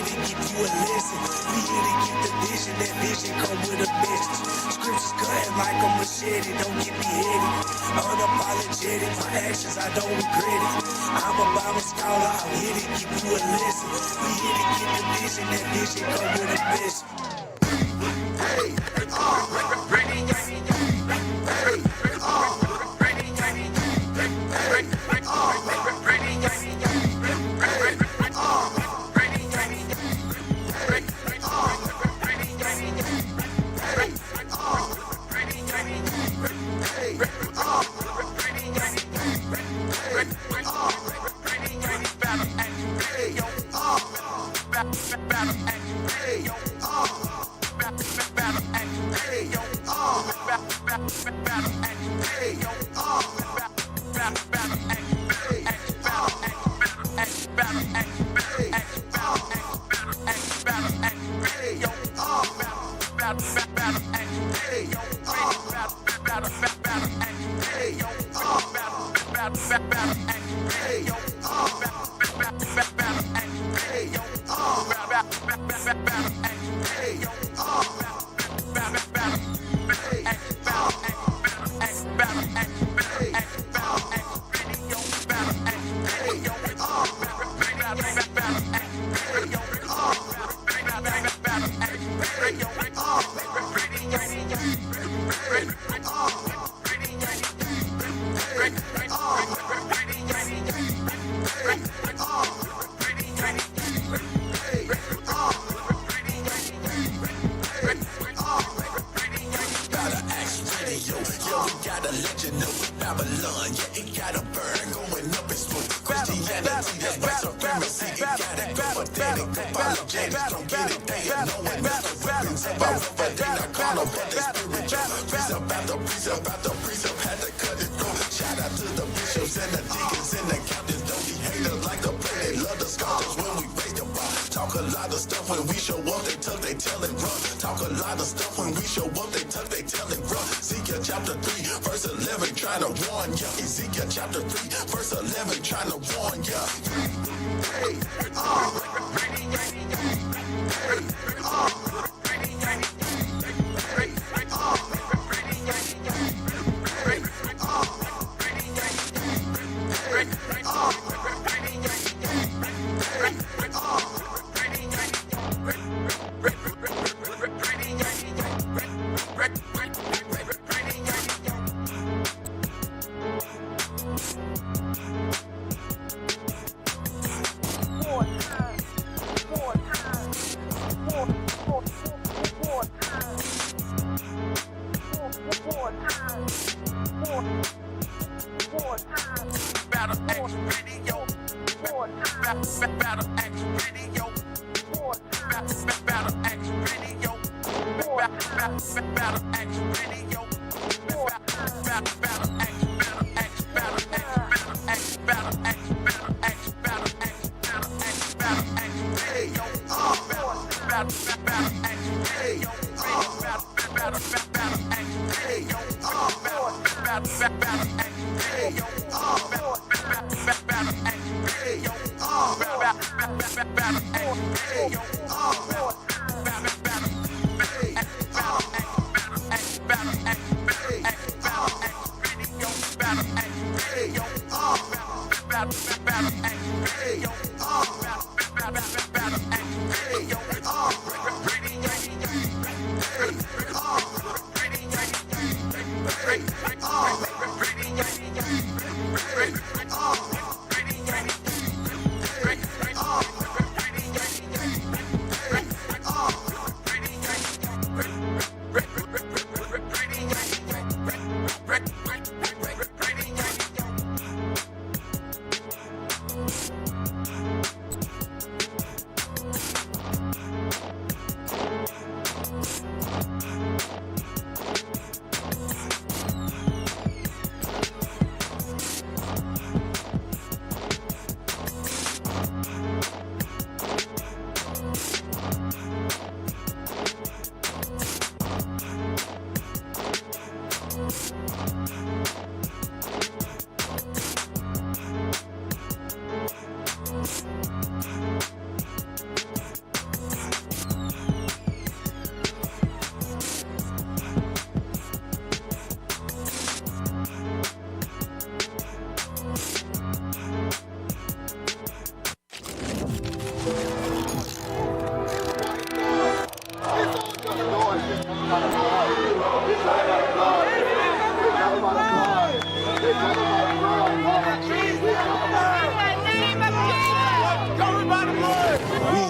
here to give you a lesson. We here to give the vision, that vision come with a message. Scriptures cutting like a machete, don't get me headed. Unapologetic, my actions, I don't regret it. I'm a Bible scholar, I'm here to give you a lesson. We here to give the vision, that vision come with a message.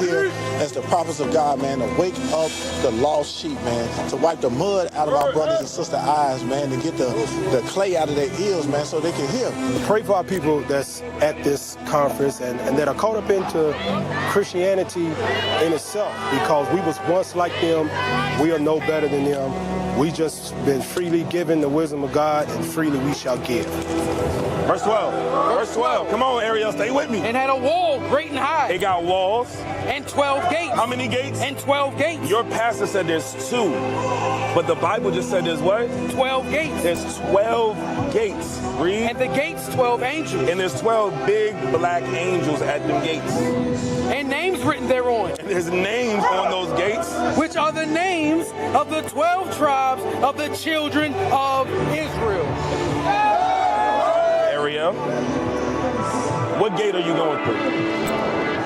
here as the prophets of God, man, to wake up the lost sheep, man, to wipe the mud out of our brothers and sisters' eyes, man, to get the clay out of their ears, man, so they can hear. Pray for our people that's at this conference and that are caught up into Christianity in itself, because we was once like them. We are no better than them. We just been freely given the wisdom of God, and freely we shall give. Verse 12. Verse 12. Come on, Ariel, stay with me. And had a wall great and high. It got walls. And 12 gates. How many gates? And 12 gates. Your pastor said there's 2. But the Bible just said there's what? 12 gates. There's 12 gates. Read. And the gates, 12 angels. And there's 12 big black angels at them gates. And names written thereon. And there's names on those gates. Which are the names of the 12 tribes of the children of Israel. Ariel, what gate are you going through?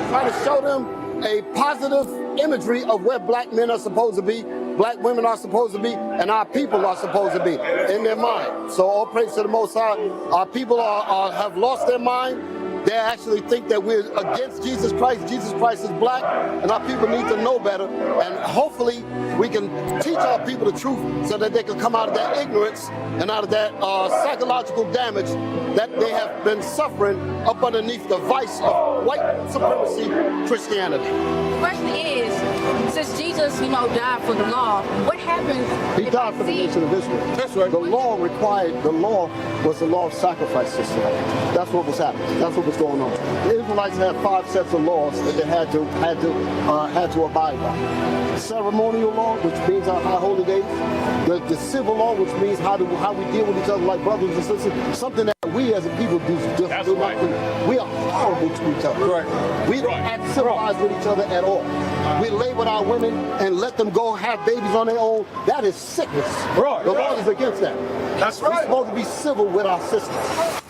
Trying to show them a positive imagery of where black men are supposed to be, black women are supposed to be, and our people are supposed to be in their mind. So all praise to the Most High. Our people have lost their mind. They actually think that we're against Jesus Christ. Jesus Christ is black, and our people need to know better. And hopefully we can teach our people the truth so that they can come out of that ignorance and out of that psychological damage that they have been suffering up underneath the vice of white supremacy Christianity. The question is, since Jesus, died for the law, what happens? He died for the nation of Israel. That's right. The law was the law of sacrifice system. That's what was happening. That's what was going on. The Israelites had 5 sets of laws that they had to abide by. The ceremonial law, which means our high holy days. The civil law, which means how we deal with each other like brothers and sisters. Something that we as a people do not do. We are horrible to each other. Right. We don't act civilized with each other at all. We lay with our women and let them go have babies on their own. That is sickness. Right. The law is against that. That's right. We're supposed to be civil with our sisters.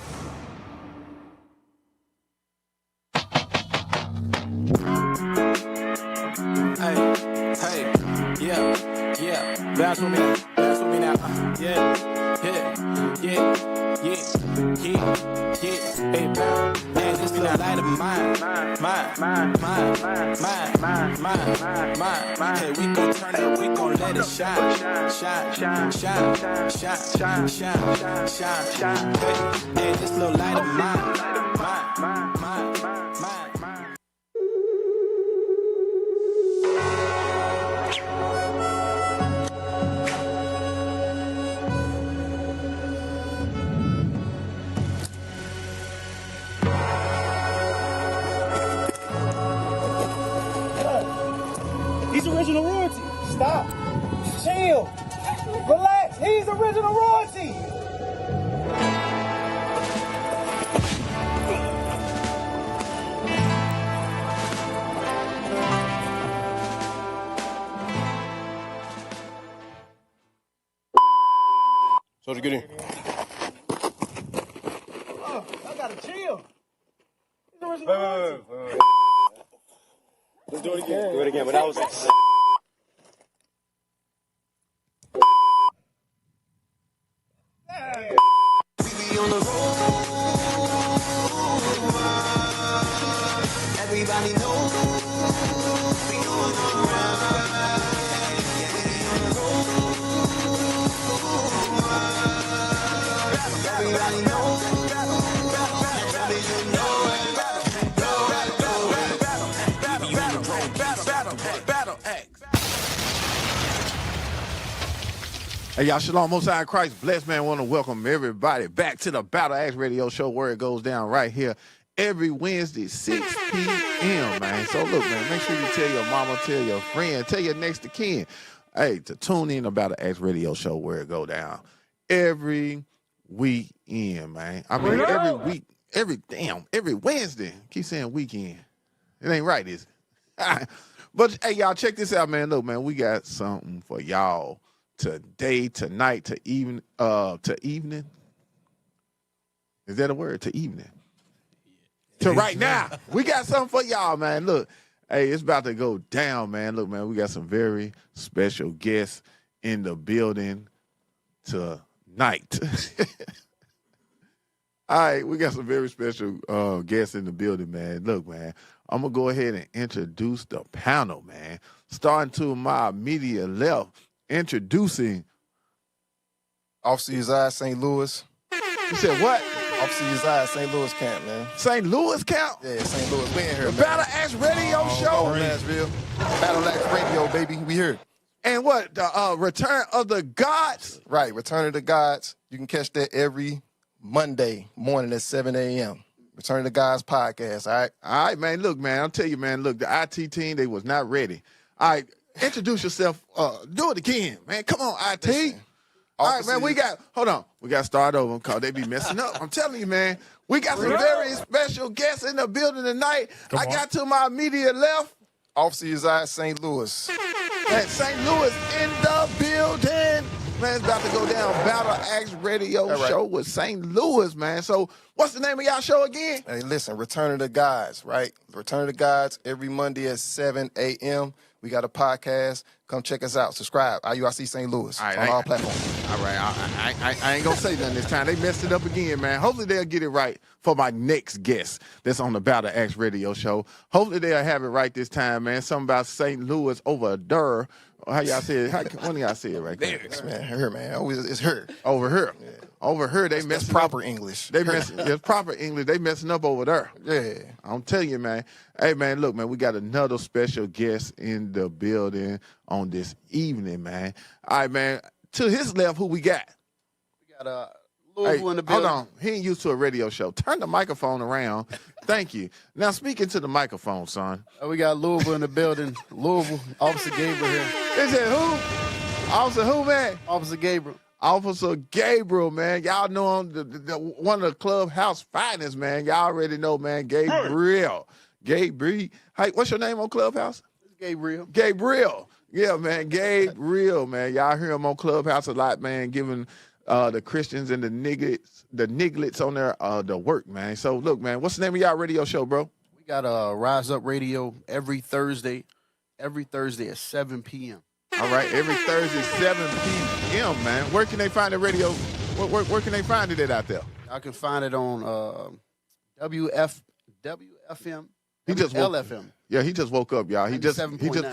Bounce with me now. Yeah. Hey, bounce. Man, this little light of mine. Hey, we gon' turn it, we gon' let it shine. Hey, this little light of mine. He's original royalty. Stop. Chill. Relax. He's original royalty. So to get in. Oh, I gotta chill. He's original royalty. Wait. Let's do it again. Do it again. But that was. We on the road. Everybody knows we going alright. Yeah, we on the road. Everybody knows. You know it. Hey, y'all, Shalom, Most High in Christ. Blessed man, want to welcome everybody back to the Battle Axe Radio Show, where it goes down right here every Wednesday, 6 p.m., man. So, look, man, make sure you tell your mama, tell your friend, tell your next of kin, hey, to tune in to Battle Axe Radio Show, where it go down every weekend, man. I mean, every week, every Wednesday. Keep saying weekend. It ain't right, is it? But, hey, y'all, check this out, man. Look, man, we got something for y'all today, tonight, to evening. Is that a word? To evening. To right now. We got something for y'all, man. Look, hey, it's about to go down, man. Look, man, we got some very special guests in the building tonight. All right, we got some very special guests in the building, man. Look, man, I'm going to go ahead and introduce the panel, man. Starting to my immediate left, introducing. Officer Uzziah, St. Louis. You said what? Officer Uzziah, St. Louis camp, man. St. Louis camp? Yeah, St. Louis. We in here, The man. Battle Axe Radio Show. Nashville. Battle Axe Radio, baby. We here. And what? The Return of the Gods? Right, Return of the Gods. You can catch that every Monday morning at 7 a.m. Return of the Gods podcast, all right? All right, man. Look, man, I'll tell you, man, look, the IT team, they was not ready. All right, introduce yourself. Do it again, man. Come on, IT. Listen, All right, man, we got to start over because they be messing up. I'm telling you, man, we got some very special guests in the building tonight. I got to my immediate left. Officer Uzziah, St. Louis. Man, St. Louis in the building. Man, it's about to go down Battle Axe Radio Show with St. Louis, man. So what's the name of y'all show again? Hey, listen, Return of the Gods, right? Return of the Gods every Monday at 7 a.m. We got a podcast. Come check us out. Subscribe. IUIC St. Louis on all platforms. All right. I ain't going to say nothing this time. They messed it up again, man. Hopefully they'll get it right for my next guest that's on the Battle Axe Radio Show. Hopefully they'll have it right this time, man. Something about St. Louis over there. How y'all say it? When do y'all say it right there? Man, her, man. Always, it's her. Over here. Yeah. Over here, they messing up. Proper English. It's proper English. They messing up over there. Yeah. I'm telling you, man. Hey, man, look, man, we got another special guest in the building on this evening, man. All right, man. To his left, who we got? We got Louisville in the building. Hold on. He ain't used to a radio show. Turn the microphone around. Thank you. Now, speaking to the microphone, son. We got Louisville in the building. Louisville, Officer Gabriel here. Is it who? Officer who, man? Officer Gabriel. Officer Gabriel, man. Y'all know him, the one of the clubhouse finest, man. Y'all already know, man, Gabriel. Gabriel. Hey, what's your name on Clubhouse? Gabriel. Gabriel. Yeah, man, Gabriel, man. Y'all hear him on Clubhouse a lot, man, giving the Christians and the nigglets on there the work, man. So, look, man, what's the name of y'all radio show, bro? We got Rise Up Radio every Thursday at 7 p.m. All right, every Thursday, 7 p.m., man. Where can they find the radio? Where can they find it out there? I can find it on WFM. He just LFM. Yeah, he just woke up, y'all. He just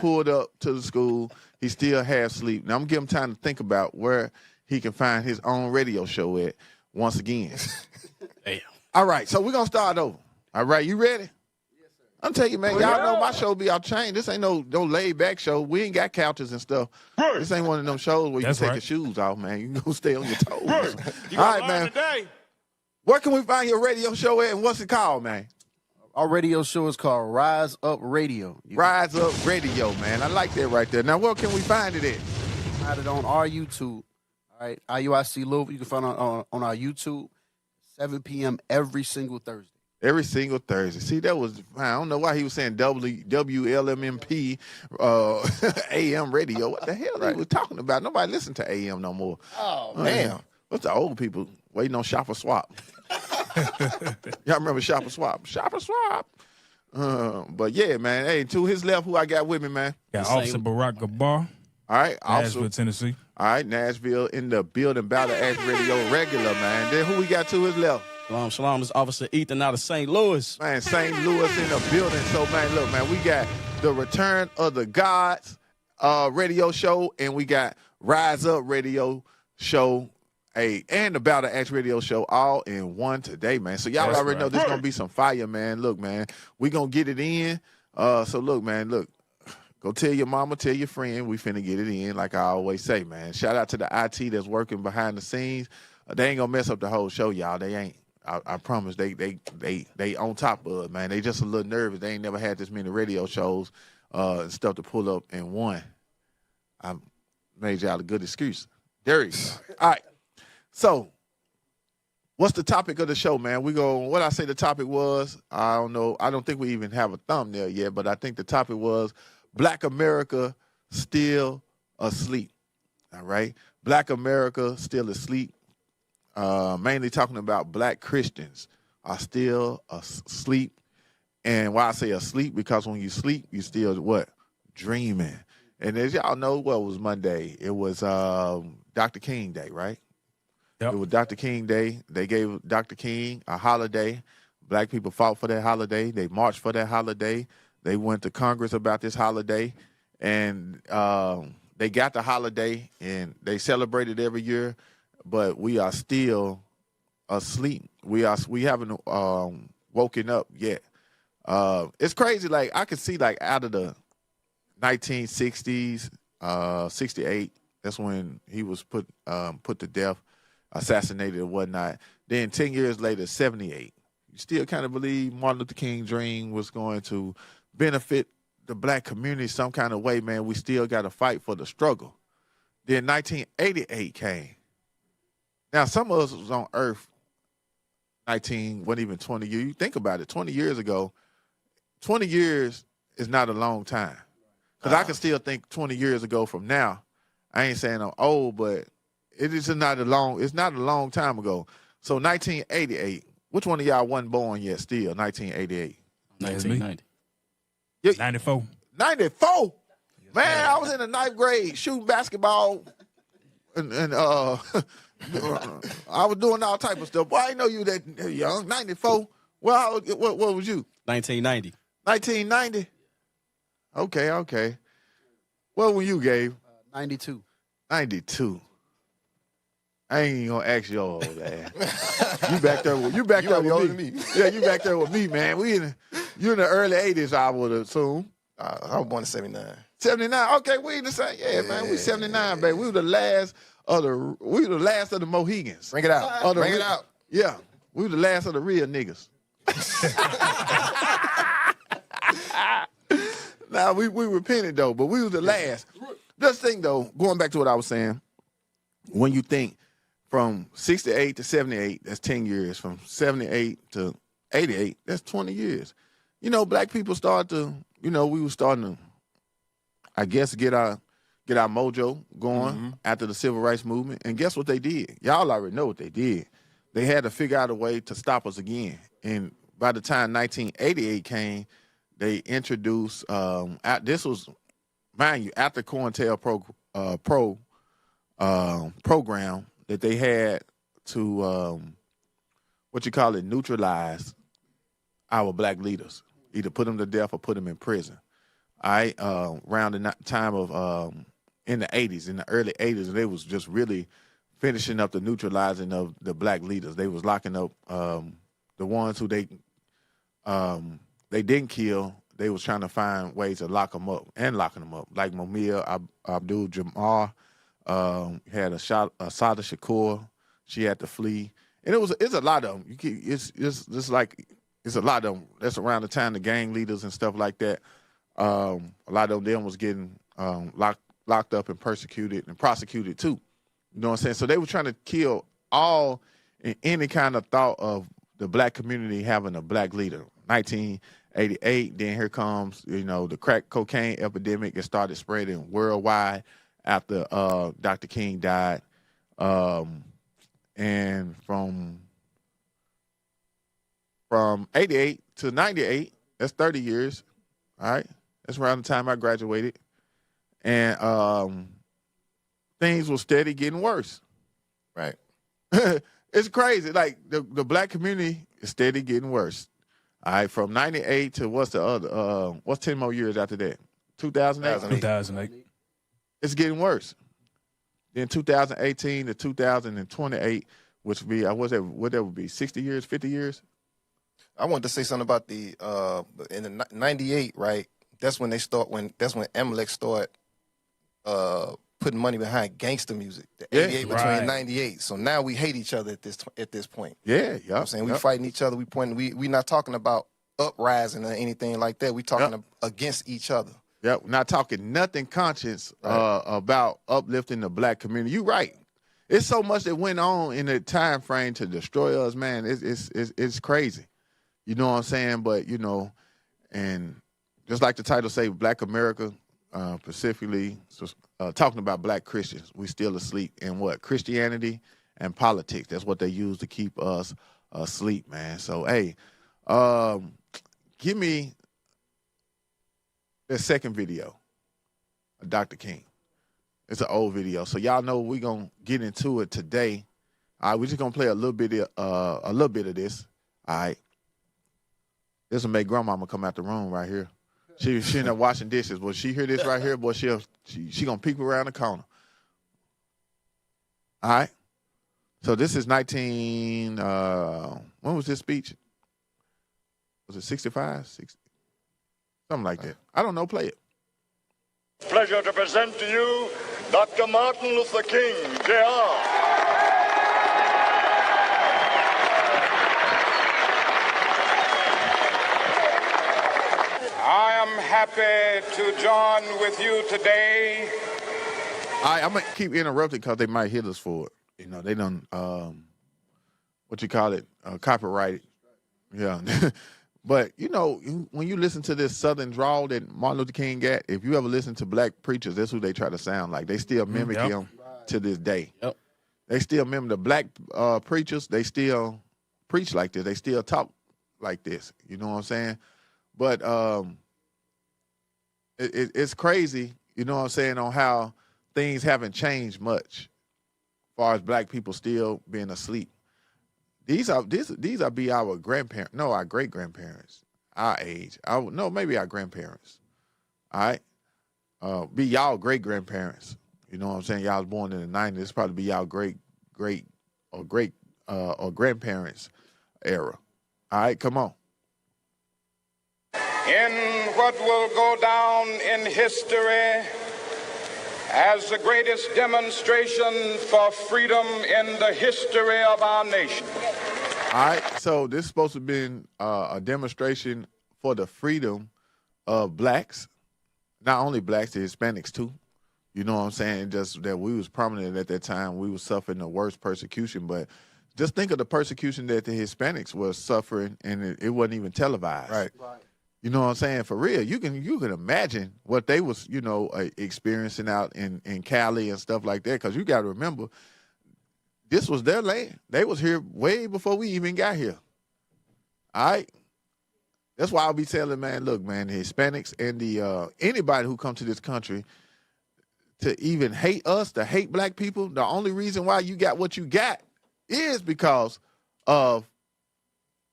pulled up to the school. He still half asleep. Now I'm giving him time to think about where he can find his own radio show at once again. Damn. All right, so we're gonna start over. All right, you ready? I'm telling you, man, y'all know my show be out chain. This ain't no laid back show. We ain't got couches and stuff. This ain't one of them shows where you take your shoes off, man. You can go stay on your toes. You all right, man. man. Today. Where can we find your radio show at and what's it called, man? Our radio show is called Rise Up Radio. Rise Up Radio, man. I like that right there. Now, where can we find it at? Find it on our YouTube. All right, IUIC Louisville. You can find it on our YouTube, 7 p.m. every single Thursday. Every single Thursday. See, that was, I don't know why he was saying WLMMP AM radio. What the hell he was talking about? Nobody listen to AM no more. Oh, man. What's the old people waiting on Shop or Swap? Y'all remember Shop or Swap? Shop or Swap. But yeah, man. Hey, to his left, who I got with me, man? Got Officer Barack Gabar. All right. Nashville, Tennessee. All right, Nashville in the building, Battle Axe Radio regular, man. Then who we got to his left? Shalom, this is Officer Ethan out of St. Louis. Man, St. Louis in the building. So, man, look, man, we got the Return of the Gods radio show, and we got Rise Up Radio show, and the Battle Axe Radio show all in one today, man. So y'all already know this is going to be some fire, man. Look, man, we going to get it in. So, look, man, go tell your mama, tell your friend, we finna get it in, like I always say, man. Shout out to the IT that's working behind the scenes. They ain't going to mess up the whole show, y'all. They ain't. I promise they on top of it, man. They just a little nervous. They ain't never had this many radio shows and stuff to pull up in one. I made y'all a good excuse. There you go. All right. So, what's the topic of the show, man? What I say the topic was, I don't know. I don't think we even have a thumbnail yet, but I think the topic was Black America still asleep. All right? Black America still asleep. Mainly talking about black Christians are still asleep. And why I say asleep, because when you sleep, you still what? Dreaming. And as y'all know, what was Monday? It was Dr. King Day, right? It was Dr. King Day. They gave Dr. King a holiday. Black people fought for that holiday. They marched for that holiday. They went to Congress about this holiday, and they got the holiday, and they celebrate it every year. But we are still asleep. We haven't woken up yet. It's crazy. Like I could see, like out of the 1960s, 68. That's when he was put to death, assassinated and whatnot. Then 10 years later, 78. You still kind of believe Martin Luther King's dream was going to benefit the black community some kind of way, man. We still got to fight for the struggle. Then 1988 came. Now, some of us was on Earth wasn't even 20 years. You think about it, 20 years ago, 20 years is not a long time. Because I can still think 20 years ago from now. I ain't saying I'm old, but it's not a long time ago. So 1988, which one of y'all wasn't born yet still, 1988? 1990. 94. 94? Man, I was in the 9th grade shooting basketball and I was doing all type of stuff. Boy, I didn't know you that young. 94? Well, what was you? 1990. 1990? Okay. What were you, Gabe? 92. 92. I ain't even gonna ask you all that. You back there with me. Yeah, you back there with me, man. You in the early 80s, I would assume. I was born in 79. 79. Okay, we in the same. Yeah, man, we 79, baby. We were the last of the Mohegans. Bring it out. Bring it out. Yeah, we were the last of the real niggas. Now we repented though, but we was the last. Just think though, going back to what I was saying, when you think from 68 to 78, that's 10 years. From 78 to 88, that's 20 years. You know, black people started to, we were starting to, I guess, get our mojo going after the civil rights movement. And guess what they did? Y'all already know what they did. They had to figure out a way to stop us again. And by the time 1988 came, they introduced, this was, mind you, after COINTELPRO program that they had to, neutralize our black leaders, either put them to death or put them in prison. All right, around the time of, in the 80s, in the early 80s, they was just really finishing up the neutralizing of the black leaders. They was locking up the ones who they didn't kill. They was trying to find ways to lock them up and locking them up. Like Mumia Abdul-Jabbar had Assata Shakur. She had to flee, and it's a lot of them. It's a lot of them. That's around the time the gang leaders and stuff like that. A lot of them was getting locked up and persecuted and prosecuted too. You know what I'm saying? So they were trying to kill all and any kind of thought of the black community having a black leader. 1988, then here comes, the crack cocaine epidemic. It started spreading worldwide after Dr. King died. And from 88 to 98, that's 30 years. All right. That's around the time I graduated. And things were steady getting worse. Right. It's crazy. Like the black community is steady getting worse. All right, from 98 to what's 10 more years after that? 2008? 2008. It's getting worse. Then 2018 to 2028, which would be, what that would be, 60 years, 50 years? I wanted to say something about in the 98, right? That's when Amalek started putting money behind gangster music. The 88 between 98. So now we hate each other at this point. Yeah, yeah. You know what I'm saying? We fighting each other. We not talking about uprising or anything like that. We talking against each other. Yeah, we're not talking nothing conscious about uplifting the black community. You're right. It's so much that went on in the time frame to destroy us, man. It's crazy. You know what I'm saying? But, and just like the title say, Black America, specifically talking about black Christians, we still asleep in what? Christianity and politics. That's what they use to keep us asleep, man. So, hey, give me the second video of Dr. King. It's an old video. So y'all know we're going to get into it today. All right, we're just gonna play a little bit of this. All right. This will make grandmama come out the room right here. She in there washing dishes. Well, she hear this right here, boy, she gonna peek around the corner. All right. So this is when was this speech? Was it 65? 60? Something like that. I don't know. Play it. Pleasure to present to you Dr. Martin Luther King, Jr. I am happy to join with you today. I'm going to keep interrupting because they might hit us for it. You know, they done, copyrighted. Yeah. But, you know, when you listen to this Southern drawl that Martin Luther King got, if you ever listen to black preachers, that's who they try to sound like. They still mimic him to this day. Yep. They still mimic the black preachers. They still preach like this. They still talk like this. You know what I'm saying? But it's crazy, you know what I'm saying, on how things haven't changed much as far as black people still being asleep. These are be our grandparents, no, our great-grandparents, our age. Maybe our grandparents. All right? Be y'all great-grandparents. You know what I'm saying? Y'all was born in the 90s. It's probably be y'all great or grandparents era. All right, come on. In what will go down in history as the greatest demonstration for freedom in the history of our nation. All right, so this is supposed to have been a demonstration for the freedom of blacks, not only blacks, the Hispanics too. You know what I'm saying? Just that we was prominent at that time. We was suffering the worst persecution, but just think of the persecution that the Hispanics were suffering, and it wasn't even televised. Right. You know what I'm saying? For real, you can imagine what they was, you know, experiencing out in Cali and stuff like that. Because you got to remember, this was their land. They was here way before we even got here. All right? That's why I'll be telling, man, look, man, the Hispanics and the anybody who come to this country to even hate us, to hate black people, the only reason why you got what you got is because of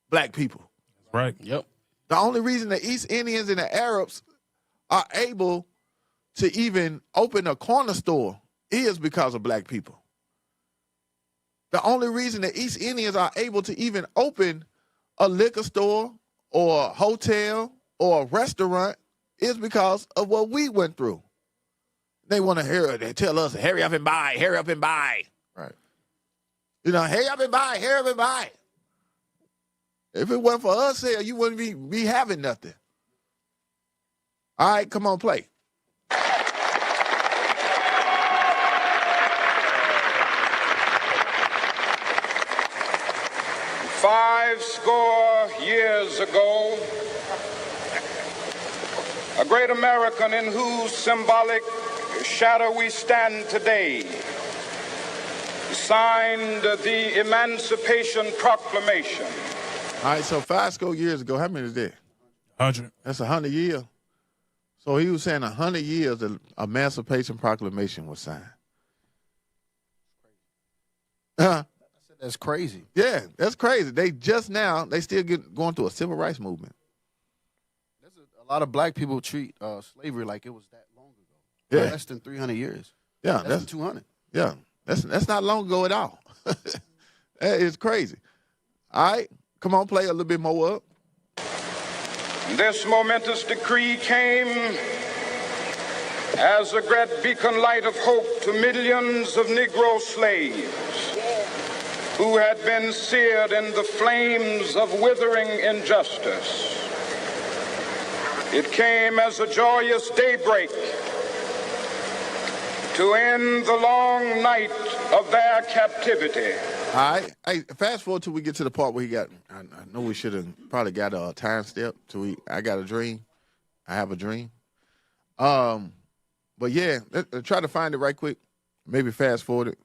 black people. Right. Yep. The only reason the East Indians and the Arabs are able to even open a corner store is because of black people. The only reason the East Indians are able to even open a liquor store or a hotel or a restaurant is because of what we went through. They want to hear it. They tell us, hurry up and buy, hurry up and buy. Right. You know, hurry up and buy, hurry up and buy. If it wasn't for us here, you wouldn't be having nothing. All right, come on, play. 50 years ago, a great American in whose symbolic shadow we stand today signed the Emancipation Proclamation. All right, so 50 years ago, how many is that? 100. That's 100 years. So he was saying 100 years the Emancipation Proclamation was signed. That's crazy. Yeah, that's crazy. They still going through a civil rights movement. A lot of black people treat slavery like it was that long ago. Yeah. Less than 300 years. Yeah, Less than 200. Yeah, that's not long ago at all. It's crazy. All right, come on, play a little bit more up. This momentous decree came as a great beacon light of hope to millions of Negro slaves who had been seared in the flames of withering injustice. It came as a joyous daybreak to end the long night of their captivity. All right. Hey, fast forward till we get to the part where I know we should have probably got a time step to I got a dream. I have a dream. But yeah, let's try to find it right quick. Maybe fast forward it.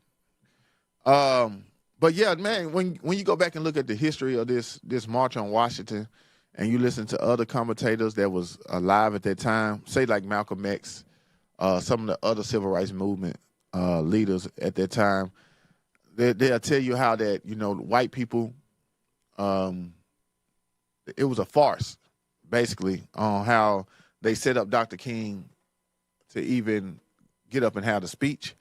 But yeah, man, when you go back and look at the history of this March on Washington and you listen to other commentators that was alive at that time, say like Malcolm X, some of the other civil rights movement leaders at that time, they'll tell you how that, white people, it was a farce, basically, on how they set up Dr. King to even get up and have the speech.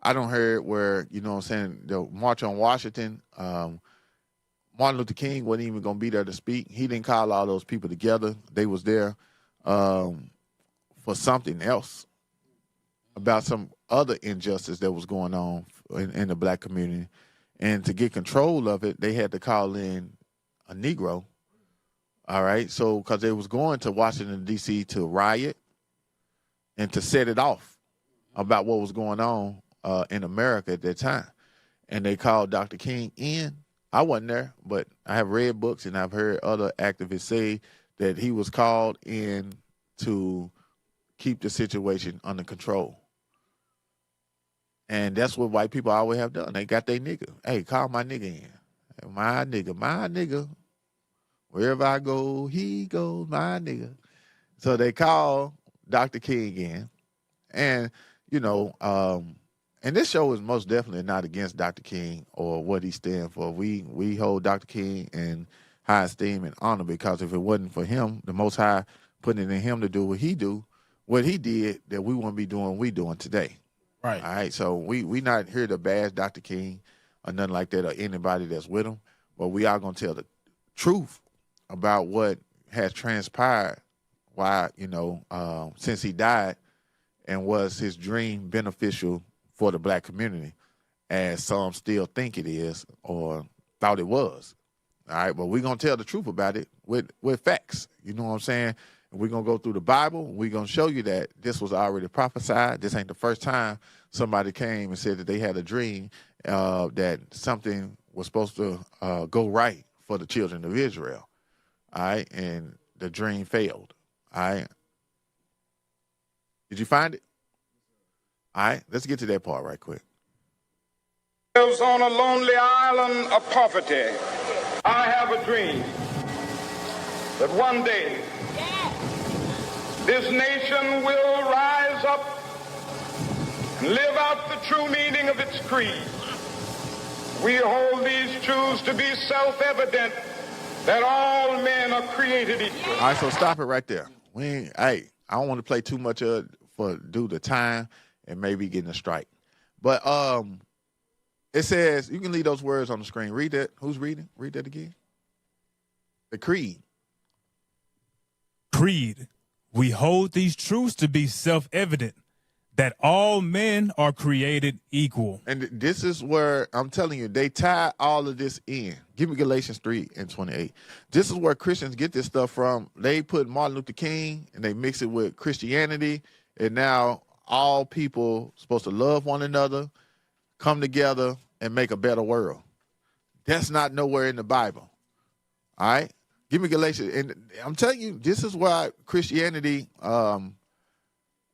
I don't heard where, the March on Washington, Martin Luther King wasn't even going to be there to speak. He didn't call all those people together. They was there for something else, about some other injustice that was going on in the black community. And to get control of it, they had to call in a Negro. All right. So, because they was going to Washington, D.C. to riot and to set it off about what was going on in America at that time. And they called Dr. King in. I wasn't there, but I have read books and I've heard other activists say that he was called in to keep the situation under control. And that's what white people always have done. They got their nigga. Hey, call my nigga in. My nigga. Wherever I go, he goes, my nigga. So they call Dr. King in. And, and this show is most definitely not against Dr. King or what he stands for. We hold Dr. King in high esteem and honor, because if it wasn't for him, the Most High putting it in him to do what he did, that we wouldn't be doing what we doing today. Right. All right. So we not here to bash Dr. King or nothing like that, or anybody that's with him, but we are going to tell the truth about what has transpired, why, since he died, and was his dream beneficial for the black community, as some still think it is or thought it was. All right, but we're going to tell the truth about it with facts. You know what I'm saying? And we're going to go through the Bible. We're going to show you that this was already prophesied. This ain't the first time somebody came and said that they had a dream that something was supposed to go right for the children of Israel. All right, and the dream failed. All right. Did you find it? All right, let's get to that part right quick. Lives on a lonely island of poverty. I have a dream that one day this nation will rise up and live out the true meaning of its creed. We hold these truths to be self-evident, that all men are created equal. All right, so stop it right there. I don't want to play too much of it for due to time and maybe getting a strike. But it says, you can leave those words on the screen. Read that. Who's reading? Read that again. The creed. Creed. We hold these truths to be self-evident, that all men are created equal. And this is where I'm telling you, they tie all of this in. Give me Galatians 3:28. This is where Christians get this stuff from. They put Martin Luther King and they mix it with Christianity, and now all people supposed to love one another, come together, and make a better world. That's not nowhere in the Bible. All right? Give me Galatians. And I'm telling you, this is why Christianity,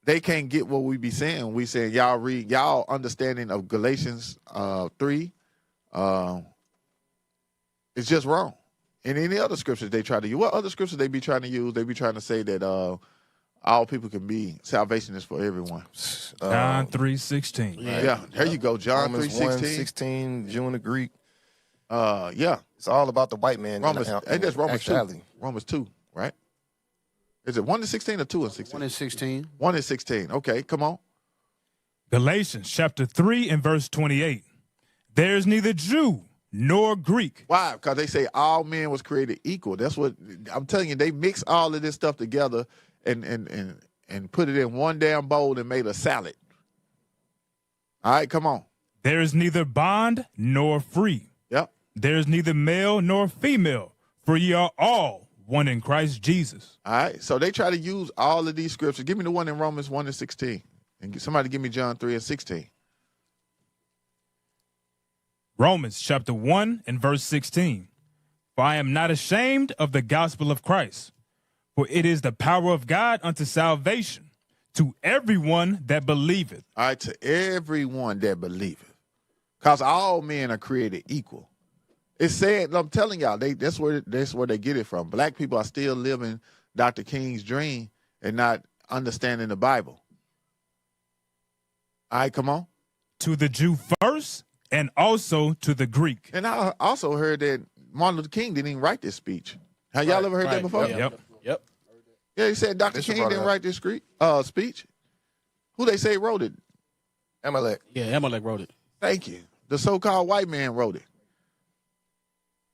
they can't get what we be saying. We saying y'all understanding of Galatians 3 is just wrong. And any other scriptures they try to use. What other scriptures they be trying to use? They be trying to say that all people can be, salvation is for everyone. John 3:16. Yeah, there you go. John 3:16. Jew and the Greek. Yeah. It's all about the white man. Romans 2. Romans 2, right? Is it 1-16 or 2-16? 1-16. 1-16. Okay, come on. Galatians chapter 3 and verse 28. There's neither Jew nor Greek. Why? Because they say all men was created equal. That's what I'm telling you. They mix all of this stuff together and put it in one damn bowl and made a salad. All right, come on. There is neither bond nor free. Yep. There is neither male nor female, for ye are all one in Christ Jesus. All right, so they try to use all of these scriptures. Give me the one in Romans 1-16. And somebody give me John 3:16. Romans chapter 1 and verse 16. For I am not ashamed of the gospel of Christ, for it is the power of God unto salvation to everyone that believeth. All right, to everyone that believeth. Because all men are created equal. It's said, I'm telling y'all, that's where they get it from. Black people are still living Dr. King's dream and not understanding the Bible. All right, come on. To the Jew first, and also to the Greek. And I also heard that Martin Luther King didn't even write this speech. Have y'all ever heard that before? Yep. Yeah, he said Dr. Bishop King brought it didn't up. write this speech. Who they say wrote it? Amalek. Yeah, Amalek wrote it. Thank you. The so-called white man wrote it.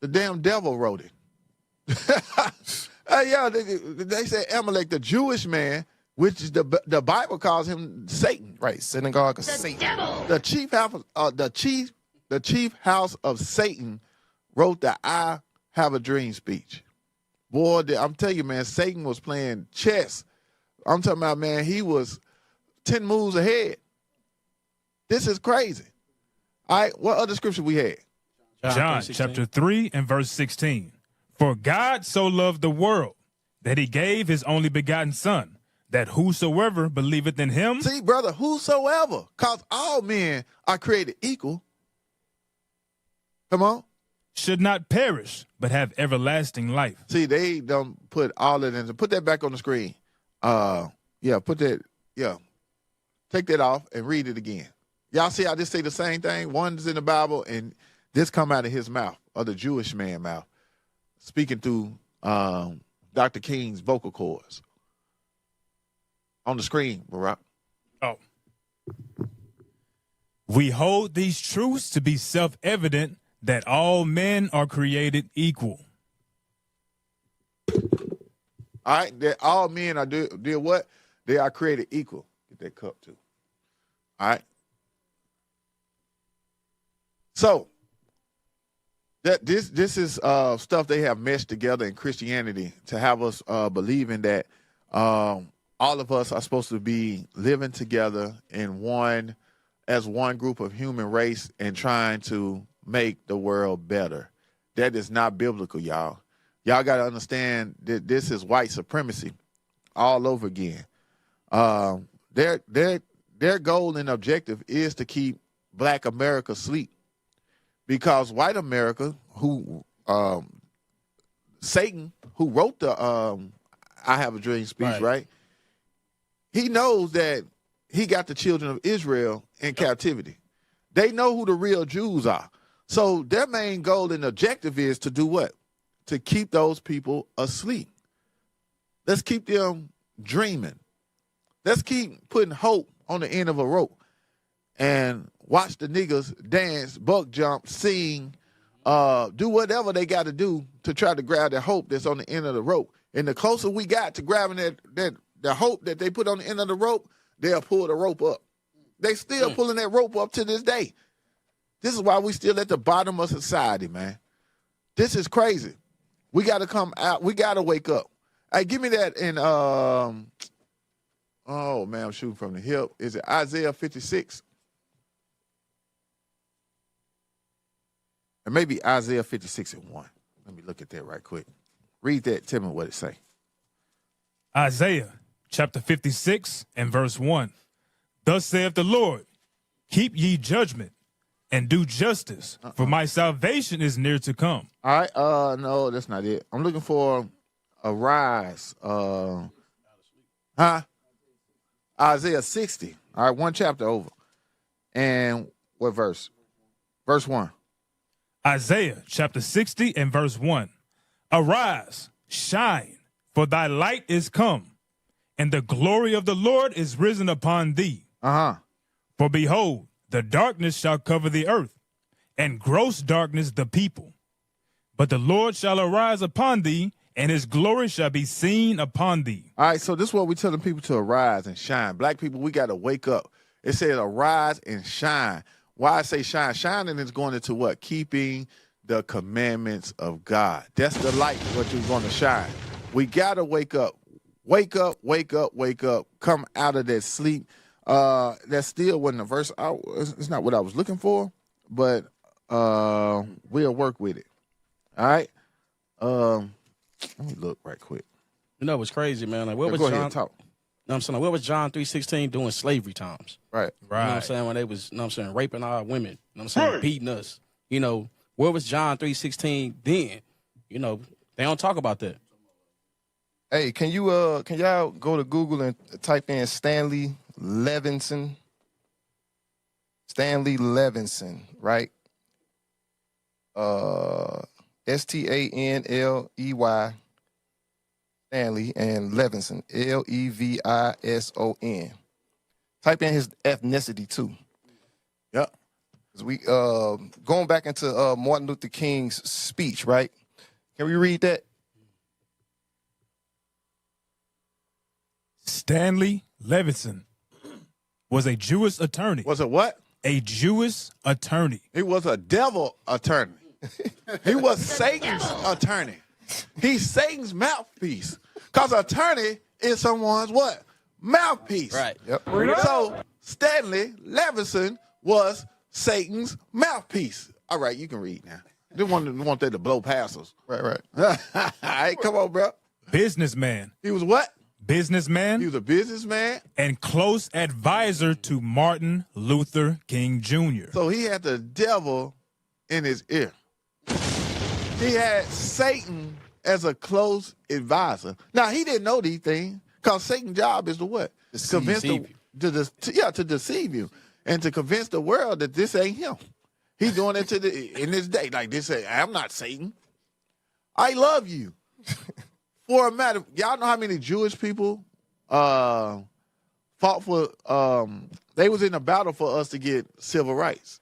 The damn devil wrote it. Yeah, they say Amalek, the Jewish man, which is the Bible calls him Satan. Right, synagogue of Satan. The chief house of Satan wrote the I Have a Dream speech. Boy, I'm telling you, man, Satan was playing chess. I'm talking about, man, he was 10 moves ahead. This is crazy. All right, what other scripture we had? John chapter 3 and verse 16. For God so loved the world that he gave his only begotten son, that whosoever believeth in him. See, brother, whosoever, because all men are created equal. Come on. Should not perish, but have everlasting life. See, they don't put all of it. Put that back on the screen. Put that, take that off and read it again. Y'all see how this say the same thing? One's in the Bible, and this come out of his mouth, or the Jewish man's mouth, speaking through Dr. King's vocal cords. On the screen, Barack. Oh. We hold these truths to be self-evident, that all men are created equal. All right, that all men are did what? They are created equal. Get that cup too. All right. So that this is stuff they have meshed together in Christianity to have us believing that all of us are supposed to be living together in one group of human race and trying to make the world better. That is not biblical, y'all. Y'all got to understand that this is white supremacy all over again. Their goal and objective is to keep Black America asleep, because white America, who Satan, who wrote the I Have a Dream speech, right? He knows that he got the children of Israel in captivity. They know who the real Jews are. So their main goal and objective is to do what? To keep those people asleep. Let's keep them dreaming. Let's keep putting hope on the end of a rope and watch the niggas dance, buck jump, sing, do whatever they got to do to try to grab that hope that's on the end of the rope. And the closer we got to grabbing the hope that they put on the end of the rope, they'll pull the rope up. They still pulling that rope up to this day. This is why we still at the bottom of society, man. This is crazy. We got to come out. We got to wake up. Hey, give me that in, oh, man, I'm shooting from the hip. Is it Isaiah 56? And maybe Isaiah 56 and 1. Let me look at that right quick. Read that. Tell me what it say. Isaiah chapter 56 and verse 1. Thus saith the Lord, keep ye judgment and do justice, for my salvation is near to come. All right. No, that's not it. I'm looking for arise. Isaiah 60. All right, one chapter over. And what verse? Verse 1. Isaiah chapter 60 and verse 1. Arise, shine, for thy light is come, and the glory of the Lord is risen upon thee. For behold, the darkness shall cover the earth, and gross darkness the people. But the Lord shall arise upon thee, and his glory shall be seen upon thee. All right, so this is what we're telling people to arise and shine. Black people, we got to wake up. It says arise and shine. Why I say shine? Shining is going into what? Keeping the commandments of God. That's the light, what you're going to shine. We got to wake up. Wake up, wake up, wake up. Come out of that sleep. That still wasn't a verse. It's not what I was looking for, but we'll work with it. All right? Let me look right quick. You know what's crazy, man? Like, what was go John? ahead and talk. Know what I'm saying? Like, what was John 3:16 doing slavery times? Right. You know what I'm saying? When they was, you know what I'm saying, raping our women, you know what I'm saying, beating us. You know, where was John 3:16 then? You know, they don't talk about that. Hey, can y'all go to Google and type in Stanley Levinson? Stanley Levinson, right? Stanley, Stanley, and Levinson, Levison. Type in his ethnicity too. Yep. Because we going back into Martin Luther King's speech, right? Can we read that? Stanley Levinson was a Jewish attorney. Was a what? A Jewish attorney. He was a devil attorney. He was Satan's attorney. He's Satan's mouthpiece. Because attorney is someone's what? Mouthpiece. Right. Yep. So Stanley Levinson was Satan's mouthpiece. All right, you can read now. Didn't want that to blow past us. Right. All right, come on, bro. Businessman. He was what? Businessman. He was a businessman. And close advisor to Martin Luther King Jr. So he had the devil in his ear. He had Satan as a close advisor. Now, he didn't know these things because Satan's job is to what? To deceive you and to convince the world that this ain't him. He's doing it in this day. Like this, I'm not Satan. I love you. For a matter, y'all know how many Jewish people fought for, they was in a battle for us to get civil rights.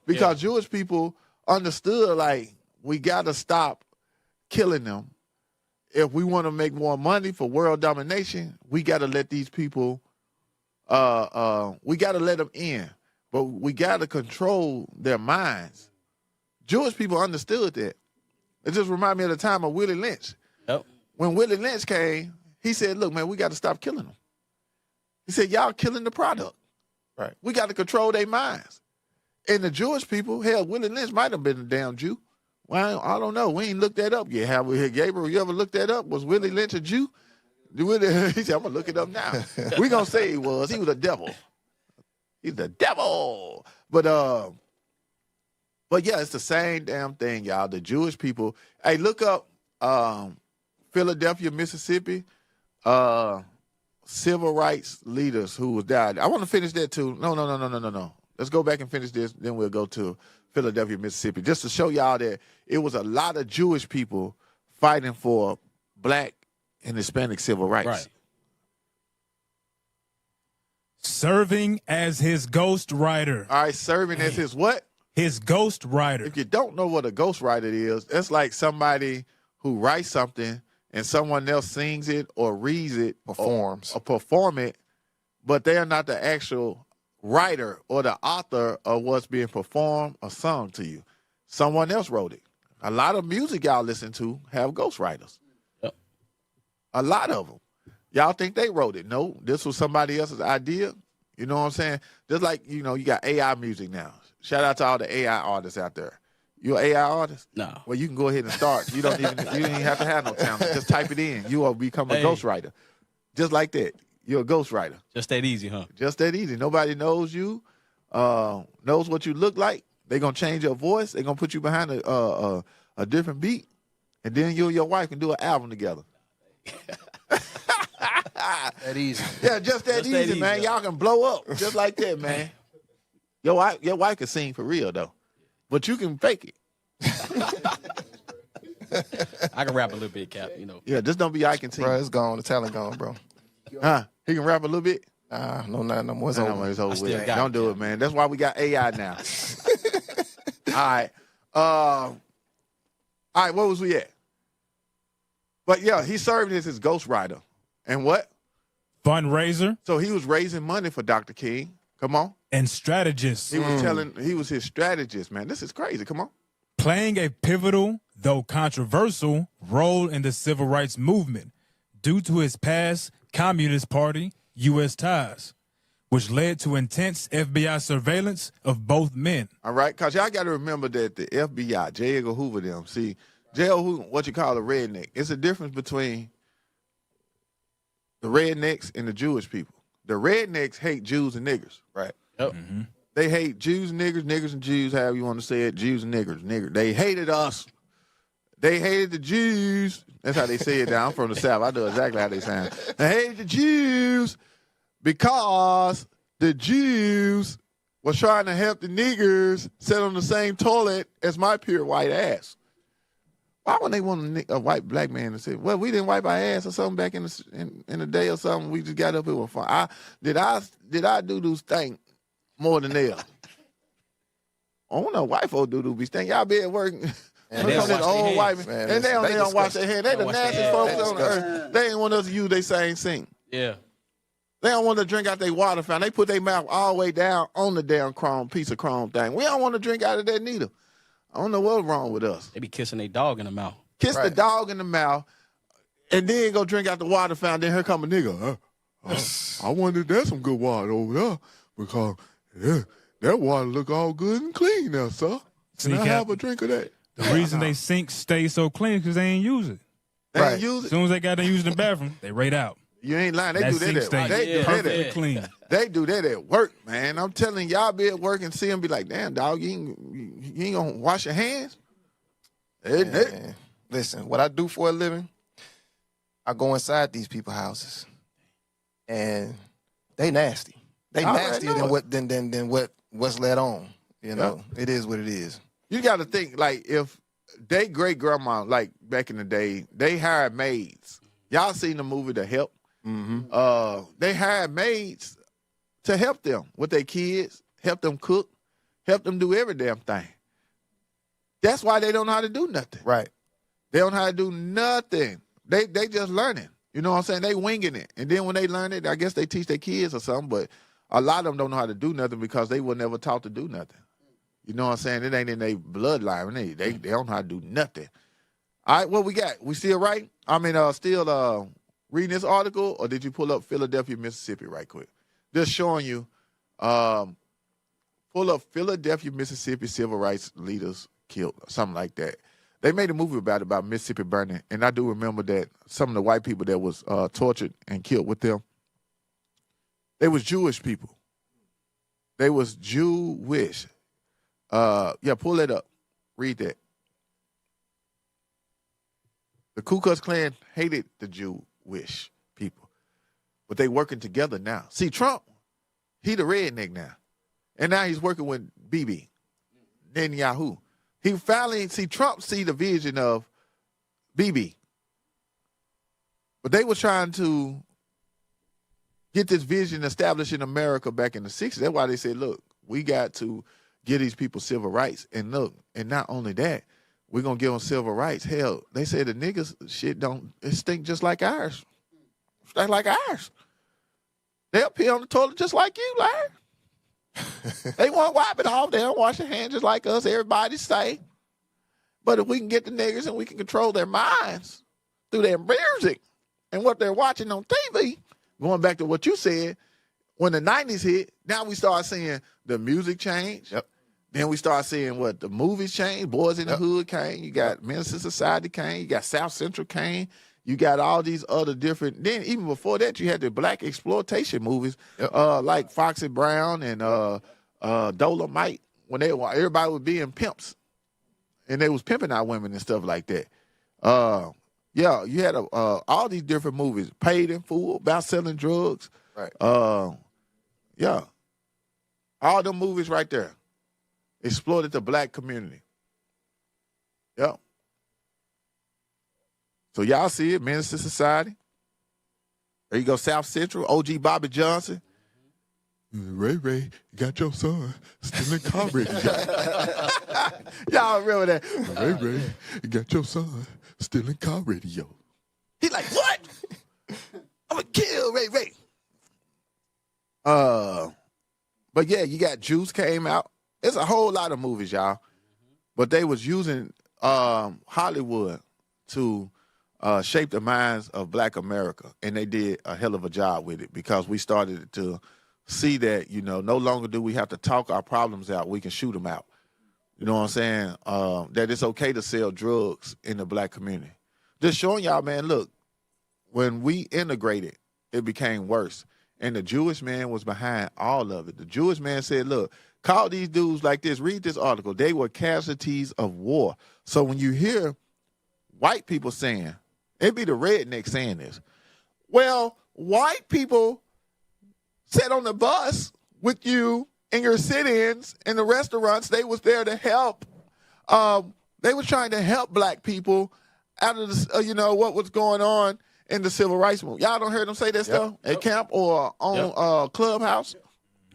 Because Jewish people understood, like, we got to stop killing them. If we want to make more money for world domination, we got to let these people, we got to let them in. But we got to control their minds. Jewish people understood that. It just reminded me of the time of Willie Lynch. Yep. When Willie Lynch came, he said, look, man, we got to stop killing them. He said, y'all killing the product. Right. We got to control their minds. And the Jewish people, hell, Willie Lynch might have been a damn Jew. Well, I don't know. We ain't looked that up yet. Have we, Gabriel, you ever looked that up? Was Willie Lynch a Jew? He said, I'm going to look it up now. We're going to say he was. He was a devil. He's the devil. But yeah, it's the same damn thing, y'all. The Jewish people. Hey, look up Philadelphia, Mississippi, civil rights leaders who died. I want to finish that too. No. Let's go back and finish this. Then we'll go to Philadelphia, Mississippi, just to show y'all that it was a lot of Jewish people fighting for black and Hispanic civil rights. Right. Serving as his ghostwriter. All right, serving as his what? His ghostwriter. If you don't know what a ghostwriter is, that's like somebody who writes something and someone else sings it or reads it, Performs. or perform it, but they are not the actual writer or the author of what's being performed or sung to you. Someone else wrote it. A lot of music y'all listen to have ghostwriters. Yep. A lot of them. Y'all think they wrote it. No, this was somebody else's idea. You know what I'm saying? Just like, you got AI music now. Shout out to all the AI artists out there. You an AI artist? No. Well, you can go ahead and start. You don't even have to have no talent. Just type it in. You will become a ghostwriter. Just like that. You're a ghostwriter. Just that easy, huh? Just that easy. Nobody knows you, knows what you look like. They're going to change your voice. They're going to put you behind a different beat. And then you and your wife can do an album together. That easy. Yeah, just that easy, man. Y'all can blow up just like that, man. Your wife can sing for real, though. But you can fake it. I can rap a little bit, Cap, Yeah, just don't be Ike and T. Bro, it's gone. The talent gone, bro. He can rap a little bit? No more. It's over. It's over with. Don't do it, man. That's why we got AI now. All right, where was we at? But yeah, he served as his ghostwriter. And what? Fundraiser. So he was raising money for Dr. King. Come on. And strategist. He was his strategist, man. This is crazy. Come on. Playing a pivotal, though controversial, role in the civil rights movement due to his past Communist Party U.S. ties, which led to intense FBI surveillance of both men. All right, because y'all got to remember that the FBI, J. Edgar Hoover them, see, J. Edgar Hoover, what you call a redneck. It's a difference between the rednecks and the Jewish people. The rednecks hate Jews and niggers. Right. Yep. Mm-hmm. They hate Jews and niggers, niggers and Jews, however you want to say it, Jews and niggers. They hated us. They hated the Jews. That's how they say it down. I'm from the South. I know exactly how they sound. They hated the Jews because the Jews was trying to help the niggers sit on the same toilet as my pure white ass. Why would they want a white black man to say, well, we didn't wipe our ass or something back in the day or something. We just got up here with fun. Did I do those things more than they are? I don't know white folk do be stink. Y'all be at work. And they don't wash their hands. And they don't wash their hands. They the nastiest folks on the earth. They ain't want us to use their same sink. Yeah. They don't want to drink out their water fountain. They put their mouth all the way down on the damn piece of chrome thing. We don't want to drink out of that neither. I don't know what's wrong with us. They be kissing their dog in the mouth. Kiss the dog in the mouth, and then go drink out the water fountain. Then here come a nigga. I wonder if there's some good water over there because that water look all good and clean now, sir. Can I have a drink of that? The reason they sinks stay so clean is because they ain't use it. They ain't use it. As soon as they got to use the bathroom, they right out. You ain't lying. They do that at work. They do that clean. They do that at work, man. I'm telling y'all, be at work and see them be like, damn, dog, you ain't gonna wash your hands? Listen, what I do for a living, I go inside these people's houses, and they nasty. They nastier than what's let on. You know, it is what it is. You got to think, like, if they great grandma, like back in the day, they hired maids. Y'all seen the movie The Help? Mm-hmm. They hired maids to help them with their kids, help them cook, help them do every damn thing. That's why they don't know how to do nothing. Right. They don't know how to do nothing. They just learning. You know what I'm saying? They winging it. And then when they learn it, I guess they teach their kids or something, but a lot of them don't know how to do nothing because they were never taught to do nothing. You know what I'm saying? It ain't in their bloodline. They don't know how to do nothing. All right, what we got? We still writing? Still reading this article, or did you pull up Philadelphia, Mississippi right quick? Just showing you, pull up Philadelphia, Mississippi civil rights leaders killed, or something like that. They made a movie about Mississippi burning, and I do remember that some of the white people that was tortured and killed with them, they was Jewish people. They was Jewish. Pull that up. Read that. The Ku Klux Klan hated the Jewish people, but they working together now. See, Trump, he the redneck now, and now he's working with Bibi Netanyahu. He finally Trump see the vision of Bibi, but they were trying to get this vision established in America back in the 60s. That's why they said, look, we got to give these people civil rights, and look, and not only that, we're going to give them civil rights. Hell, they say the niggas shit it stink just like ours. Stink like ours. They'll pee on the toilet just like you, Larry. They won't wipe it off. They don't wash their hands just like us. Everybody say. But if we can get the niggas and we can control their minds through their music and what they're watching on TV, going back to what you said, when the 90s hit, now we start seeing the music change. Yep. Then we start seeing what the movies change. Boys in the Hood came. You got Minister Society came. You got South Central came. You got all these other different. Then even before that, you had the black exploitation movies, like Foxy Brown and Dolomite. When everybody was being pimps, and they was pimping out women and stuff like that. You had all these different movies. Paid in Full, about selling drugs. Right. All them movies right there exploited the black community. Yeah. So y'all see it, Minister Society. There you go, South Central, OG Bobby Johnson. Ray, you got your son still in car radio. Y'all remember that? Ray, you got your son still in car radio. He like, what? I'm gonna kill Ray. But yeah, you got Juice came out. It's a whole lot of movies, y'all. But they was using Hollywood to shape the minds of black America. And they did a hell of a job with it because we started to see that, no longer do we have to talk our problems out. We can shoot them out. You know what I'm saying? That it's okay to sell drugs in the black community. Just showing y'all, man, look, when we integrated, it became worse. And the Jewish man was behind all of it. The Jewish man said, look, call these dudes like this. Read this article. They were casualties of war. So when you hear white people saying, it'd be the redneck saying this, well, white people sat on the bus with you and your sit-ins in the restaurants, they was there to help. They was trying to help black people out of the, what was going on in the civil rights movement. Y'all don't hear them say that stuff at camp or on Clubhouse?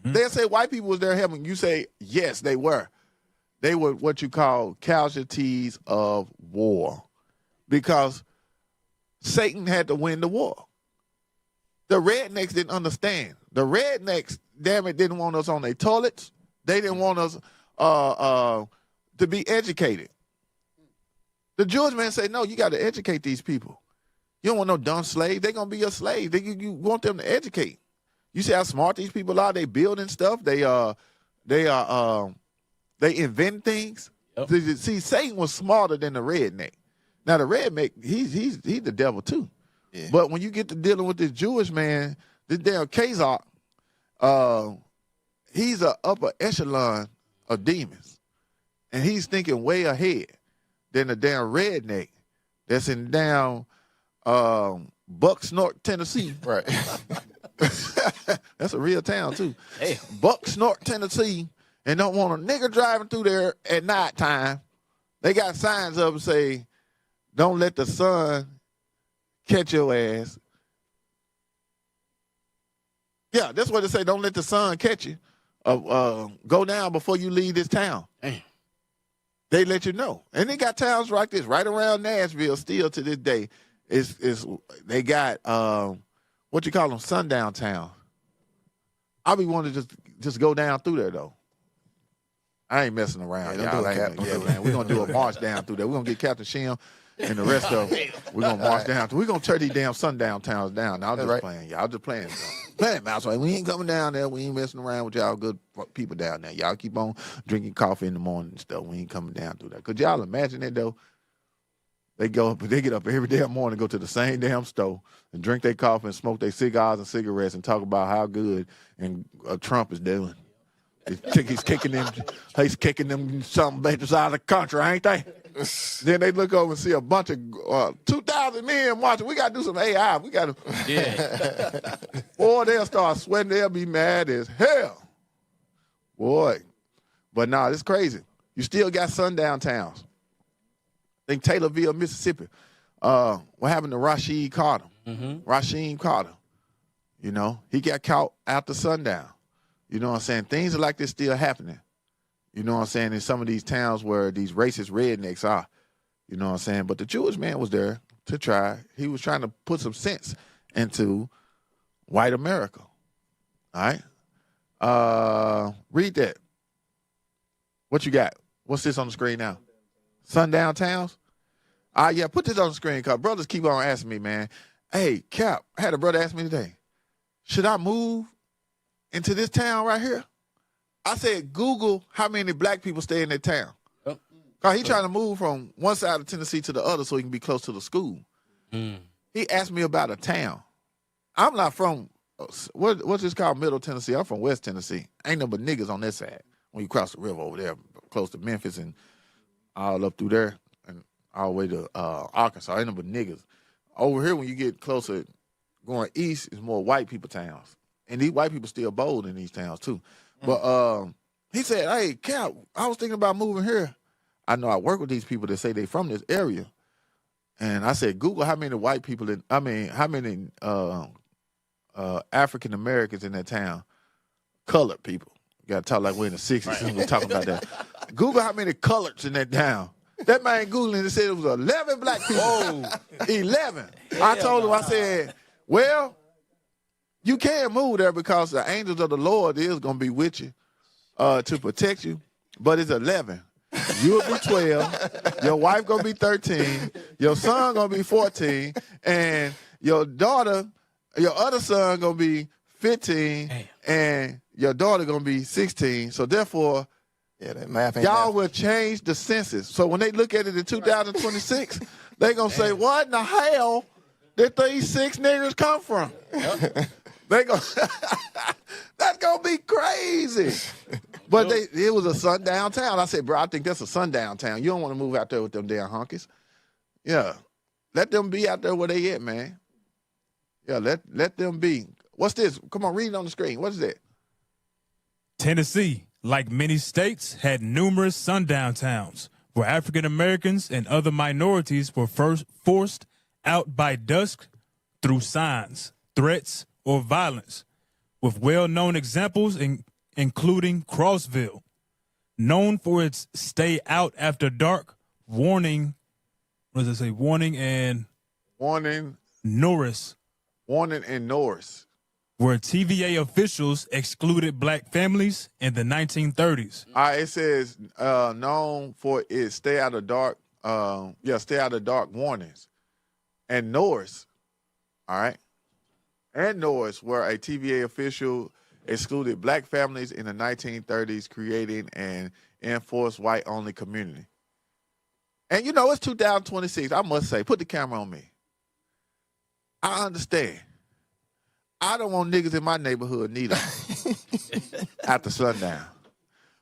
They'll say white people was there helping. You say, yes, they were. They were what you call casualties of war because Satan had to win the war. The rednecks didn't understand. The rednecks, damn it, didn't want us on their toilets. They didn't want us to be educated. The Jewish man say, no, you got to educate these people. You don't want no dumb slaves. They're going to be your slaves. You want them to educate. You see how smart these people are? They building stuff. They invent things. Yep. See, Satan was smarter than the redneck. Now the redneck, he's the devil too. Yeah. But when you get to dealing with this Jewish man, this damn Khazar, he's an upper echelon of demons, and he's thinking way ahead than the damn redneck that's in down Bucksnort, Tennessee. Right. That's a real town too. Hey. Bucksnort, Tennessee, and don't want a nigga driving through there at nighttime. They got signs up and say, "Don't let the sun catch your ass." Yeah, that's what they say. Don't let the sun catch you. Go down before you leave this town. Damn. They let you know, and they got towns like this right around Nashville still to this day. They got what you call them, sundown towns. I be wanting to just go down through there though. I ain't messing around. Yeah, Man, we're gonna do a march down through there. We're gonna get Captain Shim and the rest of them. We're gonna march down. We're gonna tear these damn sundown towns down. Now, I'm just playing, y'all. Just playing. Playing mouse. We ain't coming down there. We ain't messing around with y'all good people down there. Y'all keep on drinking coffee in the morning and stuff. We ain't coming down through that. Could y'all imagine it though? They get up every damn morning, go to the same damn store and drink their coffee and smoke their cigars and cigarettes and talk about how good and Trump is doing. He's kicking them some bitches out of the country, ain't they? Then they look over and see a bunch of 2,000 men watching. We got to do some AI. We got to. Yeah. Boy, they'll start sweating. They'll be mad as hell. Boy. But nah, it's crazy. You still got sundown towns. I think Taylorville, Mississippi. What happened to Rasheed Carter? Mm-hmm. Rasheed Carter. He got caught after sundown. You know what I'm saying? Things like this still happening. You know what I'm saying? In some of these towns where these racist rednecks are. You know what I'm saying? But the Jewish man was there to try. He was trying to put some sense into white America. All right? Read that. What you got? What's this on the screen now? Sundown towns? Yeah, put this on the screen because brothers keep on asking me, man. Hey, Cap, I had a brother ask me today, should I move into this town right here? I said, Google how many black people stay in that town. Because he's trying to move from one side of Tennessee to the other so he can be close to the school. Mm. He asked me about a town. I'm not from, what's this called, Middle Tennessee? I'm from West Tennessee. Ain't no but niggas on this side. When you cross the river over there, close to Memphis and all up through there and all the way to Arkansas, ain't no but niggas. Over here, when you get closer going east, it's more white people towns. And these white people still bold in these towns too. But he said, hey, Cap, I was thinking about moving here. I know I work with these people that say they from this area. And I said, Google how many white people, how many African Americans in that town, colored people. You got to talk like we're in the 60s when we're talking about that. Google how many coloreds in that town. That man Googling and said it was 11 black people. Whoa. 11. I told him, I said, well, you can't move there because the angels of the Lord is going to be with you to protect you, but it's 11. You'll be 12, your wife going to be 13, your son going to be 14, and your daughter, your other son going to be 15, and your daughter going to be 16. So therefore, that math ain't y'all will change the census. So when they look at it in 2026, they're going to say, what in the hell did these 6 niggers come from? Yep. That's gonna be crazy. But it was a sundown town. I said, bro, I think that's a sundown town. You don't want to move out there with them damn honkies. Yeah. Let them be out there where they at, man. Yeah, let them be. What's this? Come on, read it on the screen. What is that? Tennessee, like many states, had numerous sundown towns where African Americans and other minorities were first forced out by dusk through signs, threats, or violence, with well-known examples including Crossville, known for its stay out after dark warning. What does it say? Warning and Norris. Warning and Norris. Where TVA officials excluded black families in the 1930s. It says known for its stay out of dark warnings. And Norris, all right, and Norris, where a TVA official excluded black families in the 1930s, creating an enforced white-only community. And, you know, it's 2026. I must say, put the camera on me. I understand. I don't want niggas in my neighborhood neither after sundown.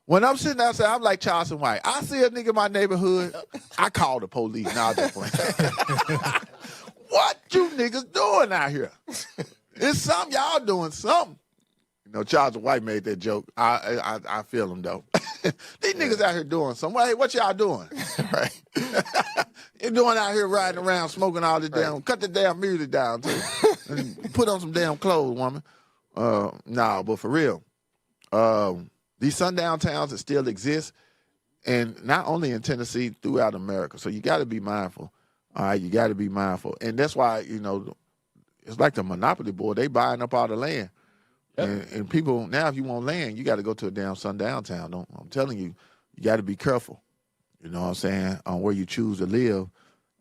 When I'm sitting outside, I'm like Charleston White. I see a nigga in my neighborhood, I call the police. Nah, just playing. What you niggas doing out here? It's something y'all doing something. You know, Charleston White made that joke. I feel him though. These niggas out here doing something. Hey, what y'all doing? Right. You're doing out here riding around smoking all this damn. Cut the damn music down too. And put on some damn clothes, woman. Nah, but for real, these sundown towns that still exist, and not only in Tennessee, throughout America. So you got to be mindful. All right, you got to be mindful, and that's why, you know, it's like the monopoly board. They buying up all the land, and people now, if you want land, you got to go to a damn sundown town. I'm telling you, you got to be careful. You know what I'm saying, on where you choose to live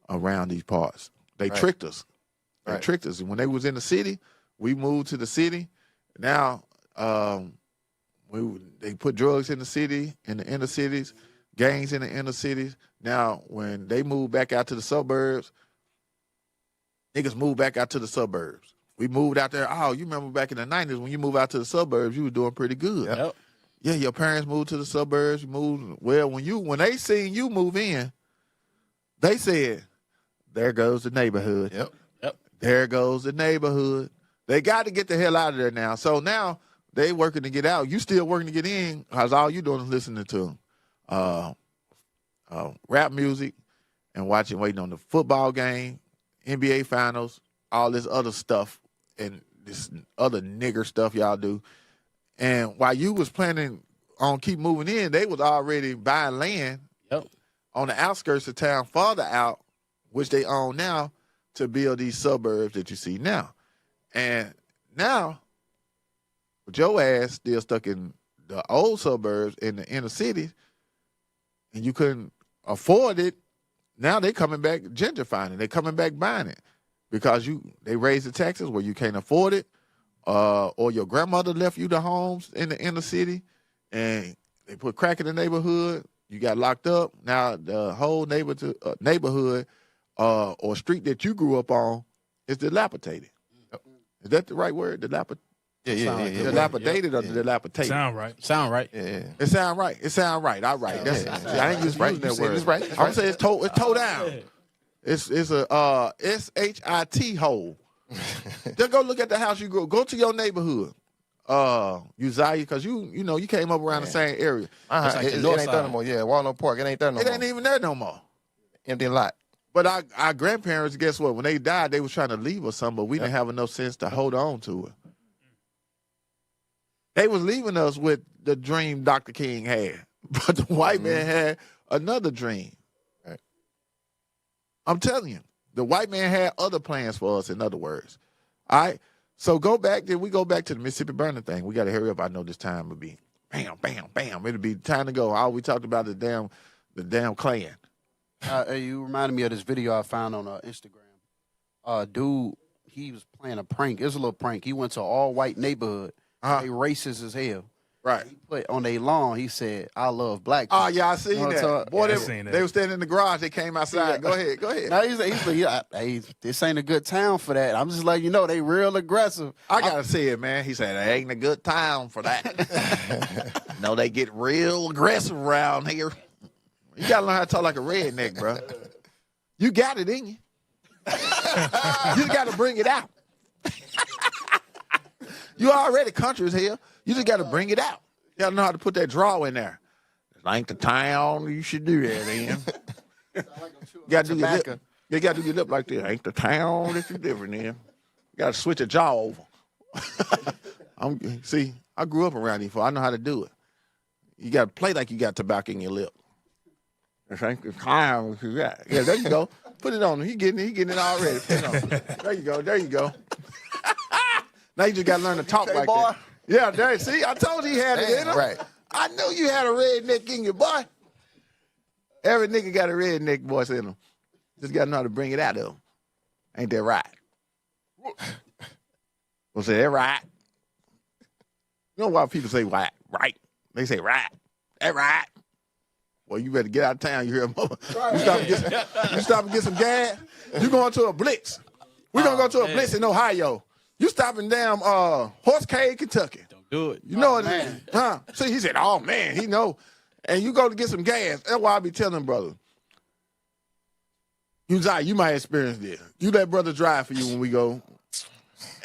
around these parts. They tricked us. They tricked us. And when they was in the city, we moved to the city. Now they put drugs in the city, in the inner cities, gangs in the inner cities. Now, when they move back out to the suburbs, niggas move back out to the suburbs. We moved out there. Oh, you remember back in the 90s when you moved out to the suburbs, you was doing pretty good. Yep. Yeah, your parents moved to the suburbs. You moved. Well, when they seen you move in, they said, there goes the neighborhood. Yep. There goes the neighborhood. They got to get the hell out of there now. So now they working to get out. You still working to get in because all you doing is listening to rap music and waiting on the football game, NBA finals, all this other stuff and this other nigger stuff y'all do. And while you was planning on keep moving in, they was already buying land on the outskirts of town farther out, which they own now, to build these suburbs that you see now. And now, with your ass still stuck in the old suburbs in the inner cities, and you couldn't afford it, now they coming back gentrifying it. They coming back buying it because they raised the taxes where you can't afford it, or your grandmother left you the homes in the inner city, and they put crack in the neighborhood. You got locked up. Now the whole neighborhood or street that you grew up on is dilapidated. Is that the right word? Dilapidated? Yeah. Dilapidated or dilapidated? Sound right. Yeah. It sound right. All right. That's I ain't using that word. It's right. I'm saying it's toe down. It's a SHIT hole. Just go look at the house you go to your neighborhood. Uzziah, because you came up around the same area. It ain't there no more. Yeah, Walnut Park. It ain't there no more. It ain't even there no more. Empty lot. But our grandparents, guess what? When they died, they was trying to leave us something, but we didn't have enough sense to hold on to it. They was leaving us with the dream Dr. King had, but the white man had another dream. Right. I'm telling you, the white man had other plans for us, in other words. All right? So we go back to the Mississippi burning thing. We got to hurry up. I know this time will be bam, bam, bam. It'll be time to go. All we talked about the damn Klan. You reminded me of this video I found on Instagram. Dude, he was playing a prank. It was a little prank. He went to an all-white neighborhood. They racist as hell. Right. He put on their lawn, he said, I love black people. Oh, yeah, I seen that. Boy, they were standing in the garage. They came outside. Go ahead. Now, he's like, hey, this ain't a good town for that. I'm just letting you know, they real aggressive. I got to say it, man. He said, it ain't a good town for that. No, they get real aggressive around here. You got to learn how to talk like a redneck, bro. You got it in you. You just got to bring it out. You already country as hell. You just got to bring it out. You gotta know how to put that draw in there. This ain't the town you should do that in. You gotta do your lip. You gotta do your lip like this. Ain't the town that you living in. You gotta switch your jaw over. See, I grew up around here, I know how to do it. You gotta play like you got tobacco in your lip. This ain't the town you got. Yeah, there you go. Put it on him. He getting it already. Put it on him. There you go. Now you just gotta learn to talk like that. Yeah, there. See, I told you he had it in him. Right. I knew you had a redneck in you, boy. Every nigga got a redneck voice in him. Just gotta know how to bring it out of him. Ain't that right? We'll say that right. You know why people say right? Right. They say right. That right. Well, you better get out of town. You hear them? You stop and get some gas. You going to a blitz. We're gonna go to a blitz in Ohio. You stopping down Horse Cave, Kentucky. Don't do it. You know what it is. Huh? See, he said, oh man, he know. And you go to get some gas. That's why I be telling brother. You might experience this. You let brother drive for you when we go.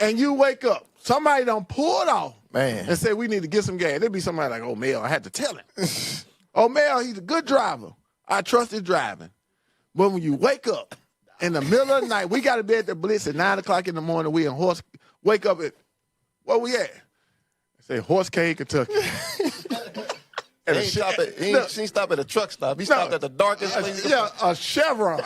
And you wake up. Somebody done pulled off. Man. And say we need to get some gas. There'd be somebody like, oh Mel, I had to tell him. Oh Mel, he's a good driver. I trust his driving. But when you wake up in the middle of the night, we got to be at the blitz at 9 o'clock in the morning. We in wake up at, where we at? Say Horse Cave, Kentucky. He ain't stop at a truck stop. He stopped at the darkest place. Yeah, a Chevron.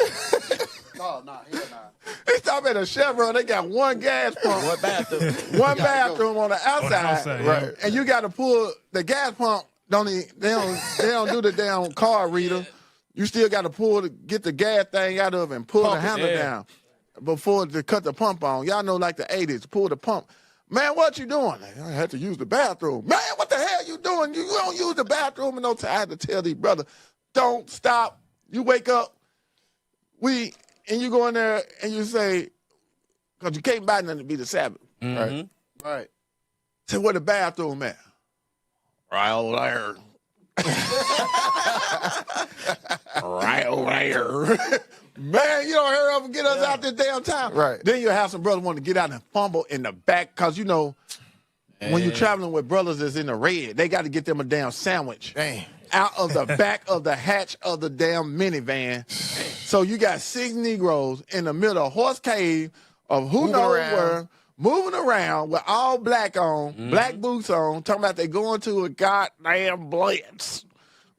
No, he's not. They stop at a Chevron. They got one gas pump. One bathroom. One bathroom on the outside. Right. And you got to pull the gas pump. They don't do the damn car reader. You still got to get the gas thing out of it and pull the handle down before to cut the pump on. Y'all know like the 80s, pull the pump. Man, what you doing? I had to use the bathroom. Man, what the hell you doing? You don't use the bathroom in no time. I had to tell these brothers, don't stop. You wake up, and you go in there and you say, because you can't buy nothing to be the Sabbath. Mm-hmm. Right. Say, where the bathroom at? Right over there. Right over there. Man, you don't hurry up and get us out this damn time. Right. Then you'll have some brothers want to get out and fumble in the back because, you know, when you're traveling with brothers that's in the red, they got to get them a damn sandwich out of the back of the hatch of the damn minivan. So you got 6 Negroes in the middle of Horse Cave of who knows where, moving around with all black on, black boots on, talking about they going to a goddamn blitz.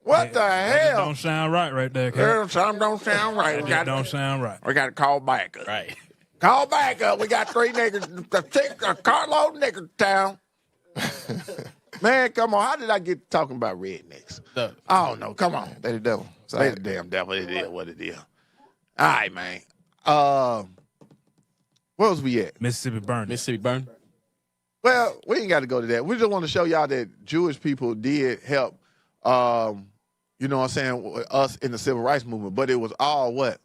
What the hell? Don't sound right there, Something don't sound right. Don't sound right. We got to call back up. Right. Call back up. We got 3 niggas, a carload of niggas town. Man, come on. How did I get talking about rednecks? I don't know. Come on. They the devil. They the damn devil. It is what it is. All right, man. Where was we at? Mississippi burn. Well, we ain't got to go to that. We just want to show y'all that Jewish people did help, you know what I'm saying, us in the civil rights movement. But it was all what?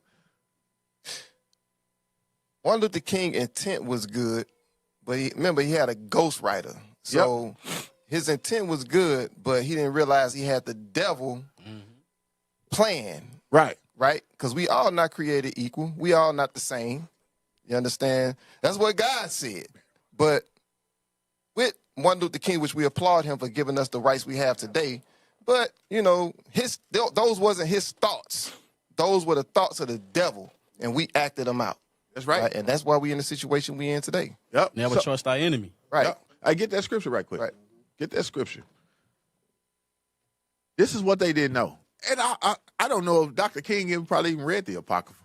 Martin Luther King intent was good, but he had a ghostwriter. So his intent was good, but he didn't realize he had the devil plan. Right. Right? Because we all not created equal. We all not the same. You understand? That's what God said. But with Martin Luther King, which we applaud him for giving us the rights we have today, but, you know, those wasn't his thoughts. Those were the thoughts of the devil, and we acted them out. That's right. And that's why we in the situation we in today. Yep. Never trust our enemy. Right. Yep. I get that scripture right quick. Right. Get that scripture. This is what they didn't know. And I don't know if Dr. King probably even read the Apocrypha.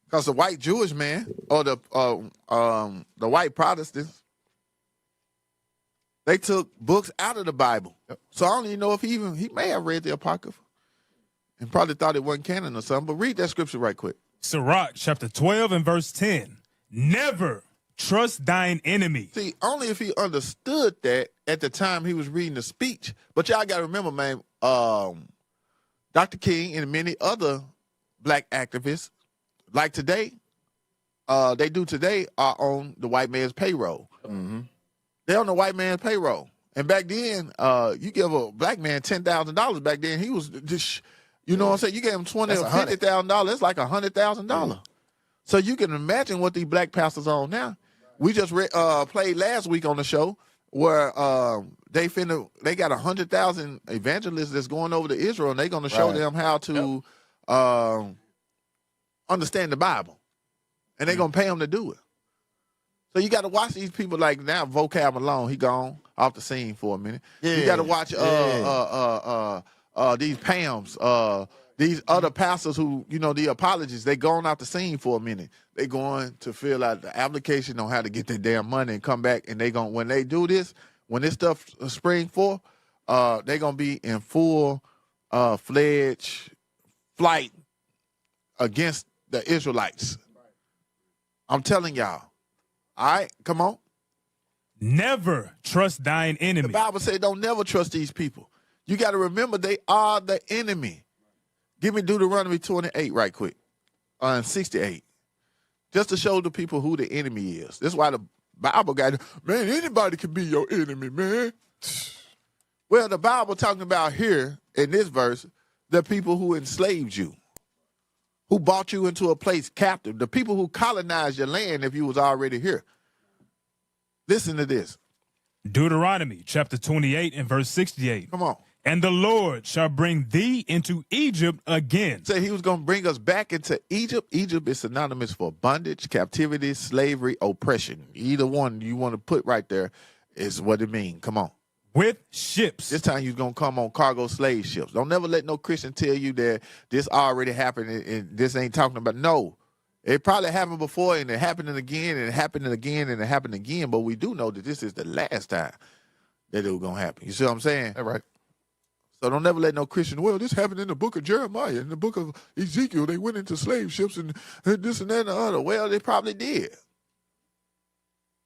Because the white Jewish man, or the white Protestants, they took books out of the Bible. Yep. So I don't even know if he may have read the Apocrypha and probably thought it wasn't canon or something. But read that scripture right quick. Sirach chapter 12 and verse 10. Never trust thine enemy. See, only if he understood that at the time he was reading the speech. But y'all got to remember, man, Dr. King and many other black activists, like today, they do today, are on the white man's payroll. Mm-hmm. They're on the white man's payroll. And back then, you give a black man $10,000 back then, he was just, you know what I'm saying? You gave him $20,000 or $50,000, it's like $100,000. So you can imagine what these black pastors are on now. We just played last week on the show where they got 100,000 evangelists that's going over to Israel, and they're going to show them how to understand the Bible, and they're going to pay them to do it. So you got to watch these people like now. Vocab Malone, he gone off the scene for a minute. You got to watch these Pams, these other pastors who, the apologists, they gone off the scene for a minute. They going to fill out the application on how to get their damn money and come back, and when they do this, when this stuff spring forth, they're gonna be in full fledged flight against the Israelites. I'm telling y'all. All right, come on. Never trust thine enemy. The Bible says don't never trust these people. You got to remember they are the enemy. Give me Deuteronomy 28 right quick. And 68. Just to show the people who the enemy is. That's why the Bible got, man, anybody can be your enemy, man. Well, the Bible talking about here in this verse, the people who enslaved you, who brought you into a place captive, the people who colonized your land if you was already here. Listen to this. Deuteronomy chapter 28 and verse 68. Come on. And the Lord shall bring thee into Egypt again. Say he was going to bring us back into Egypt. Egypt is synonymous for bondage, captivity, slavery, oppression. Either one you want to put right there is what it means. Come on. With ships. This time you're going to come on cargo slave ships. Don't never let no Christian tell you that this already happened and this ain't talking about. No. It probably happened before and it happened again and it happened again and it happened again. But we do know that this is the last time that it was going to happen. You see what I'm saying? That's right. So don't never let no Christian, well, this happened in the book of Jeremiah, in the book of Ezekiel. They went into slave ships and this and that and the other. Well, they probably did.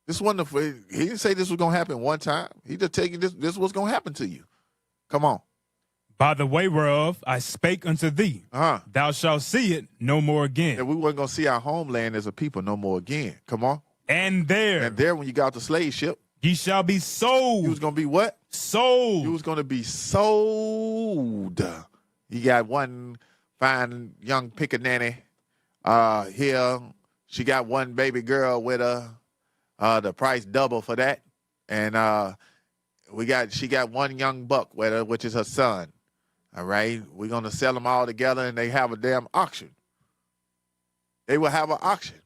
This wasn't he didn't say this was going to happen one time. He just tell you this was going to happen to you. Come on. By the way whereof I spake unto thee, thou shalt see it no more again. And we weren't going to see our homeland as a people no more again. Come on. And there when you got off the slave ship, ye shall be sold. You was going to be what? Sold. You was going to be sold. You got one fine young pickaninny here. She got one baby girl with her. The price double for that. And she got one young buck with her, which is her son. All right. We're going to sell them all together and they have a damn auction. They will have an auction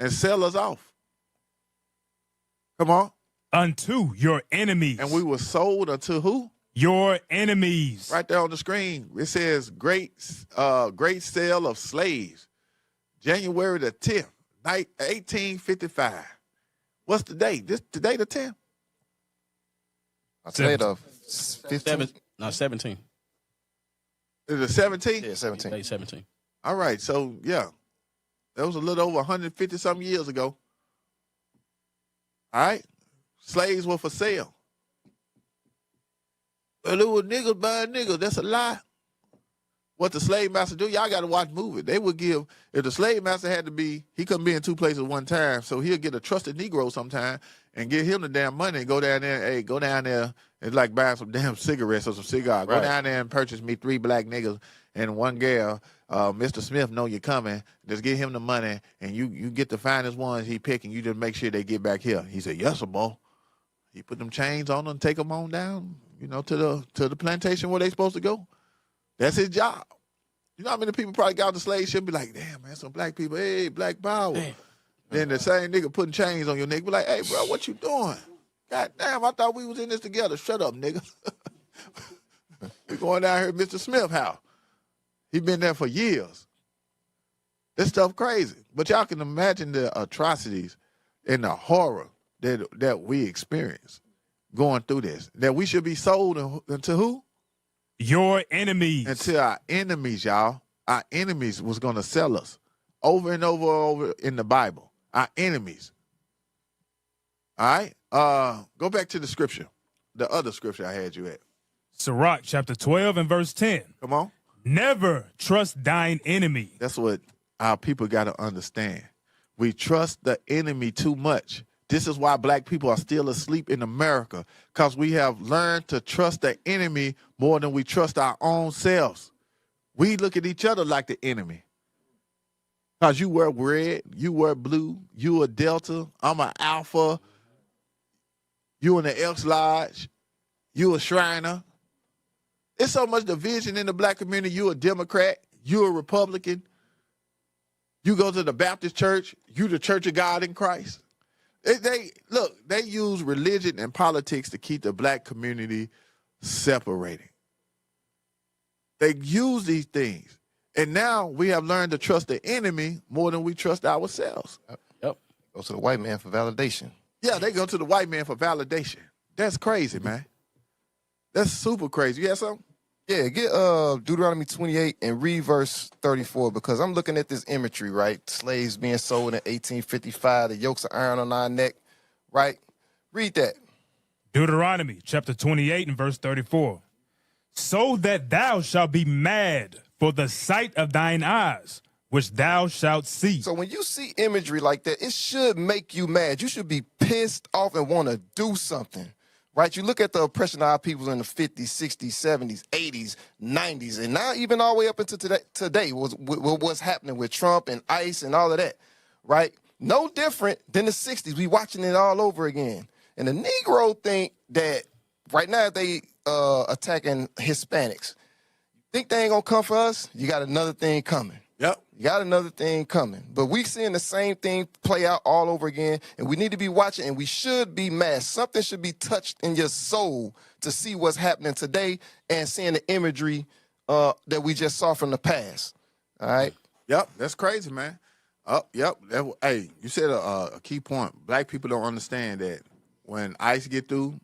and sell us off. Come on. Unto your enemies. And we were sold unto who? Your enemies. Right there on the screen. It says great sale of slaves. January the 10th, 1855. What's the date? Today the 10th? Today the 15th. 17. Is it 17? Yeah, 17. Day 17. All right. So, yeah. That was a little over 150-something years ago. All right? Slaves were for sale. Well, it was niggas buying niggas. That's a lie. What the slave master do, y'all got to watch movies. They would give, if the slave master had to be, he couldn't be in two places at one time, so he'll get a trusted Negro sometime and give him the damn money and go down there, it's like buying some damn cigarettes or some cigars. Right. Go down there and purchase me 3 black niggas and one girl. Mr. Smith know you're coming. Just give him the money, and you get the finest ones he pick, and you just make sure they get back here. He said, yes, sir, boy. He put them chains on them and take them on down, to the plantation where they supposed to go. That's his job. You know how many people probably got on the slave ship and be like, damn, man, some black people, hey, black power. Damn. Then the same nigga putting chains on your neck be like, hey, bro, what you doing? God damn, I thought we was in this together. Shut up, nigga. We going down here at Mr. Smith's house. He been there for years. This stuff crazy. But y'all can imagine the atrocities and the horror that we experience going through this. That we should be sold into who? Your enemies. Until our enemies, y'all. Our enemies was going to sell us over and over in the Bible. Our enemies. All right? Go back to the scripture. The other scripture I had you at. Sirach chapter 12 and verse 10. Come on. Never trust thine enemy. That's what our people got to understand. We trust the enemy too much. This is why black people are still asleep in America, because we have learned to trust the enemy more than we trust our own selves. We look at each other like the enemy. Because you wear red, you wear blue, you a Delta, I'm an Alpha. You in the Elks Lodge. You a Shriner. There's so much division in the black community. You a Democrat. You a Republican. You go to the Baptist church. You the Church of God in Christ. They use religion and politics to keep the black community separated. They use these things. And now we have learned to trust the enemy more than we trust ourselves. Yep. Go to the white man for validation. Yeah, they go to the white man for validation. That's crazy, man. That's super crazy. You have something? Yeah, get Deuteronomy 28 and read verse 34, because I'm looking at this imagery, right? Slaves being sold in 1855, the yokes of iron on our neck, right? Read that. Deuteronomy chapter 28 and verse 34. So that thou shalt be mad for the sight of thine eyes, which thou shalt see. So when you see imagery like that, it should make you mad. You should be pissed off and want to do something. Right? You look at the oppression of our people in the 50s, 60s, 70s, 80s, 90s, and now even all the way up into today what's happening with Trump and ICE and all of that, right? No different than the 60s. We watching it all over again. And the Negro think that right now they attacking Hispanics. Think they ain't gonna come for us? You got another thing coming. Yep. You got another thing coming. But we seeing the same thing play out all over again, and we need to be watching, and we should be mad. Something should be touched in your soul to see what's happening today and seeing the imagery that we just saw from the past. All right? Yep, that's crazy, man. Yep. Hey, you said a key point. Black people don't understand that when ICE get through,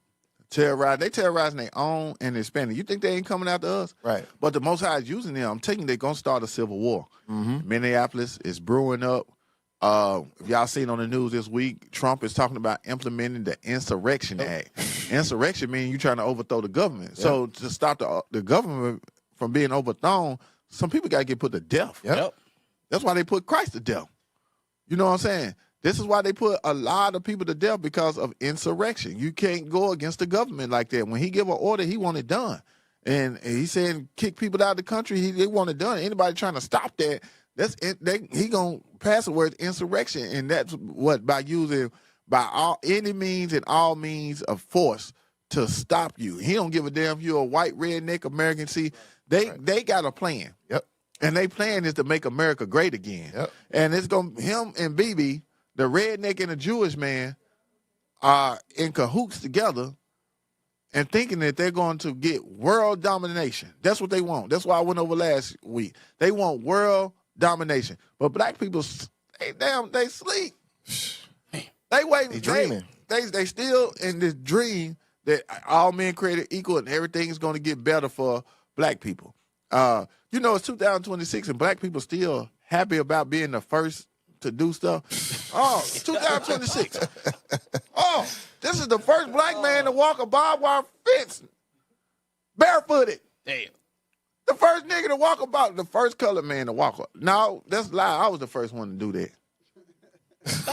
they terrorizing their own and Hispanic. You think they ain't coming after us? Right. But the Most High is using them. I'm telling you, they're going to start a civil war. Mm-hmm. Minneapolis is brewing up. If y'all seen on the news this week, Trump is talking about implementing the Insurrection Act. Insurrection means you're trying to overthrow the government. Yep. So to stop the government from being overthrown, some people got to get put to death. Yep. That's why they put Christ to death. You know what I'm saying? This is why they put a lot of people to death, because of insurrection. You can't go against the government like that. When he give an order, he want it done. And he's saying kick people out of the country, they want it done. Anybody trying to stop that, he going to pass the word insurrection. And that's what, by any means and all means of force to stop you. He don't give a damn if you're a white, redneck, American. See, they got a plan. Yep. And their plan is to make America great again. Yep. And it's going to, him and BB, the redneck and the Jewish man, are in cahoots together and thinking that they're going to get world domination. That's what they want. That's why I went over last week. They want world domination. But black people, they sleep. They waiting. They dreaming. They still in this dream that all men created equal and everything is going to get better for black people. It's 2026 and black people still happy about being the first to do stuff. Oh, 2026. Oh, this is the first black man to walk a barbed wire fence barefooted. Damn. The first nigga to walk the first colored man to walk. No, that's a lie. I was the first one to do that.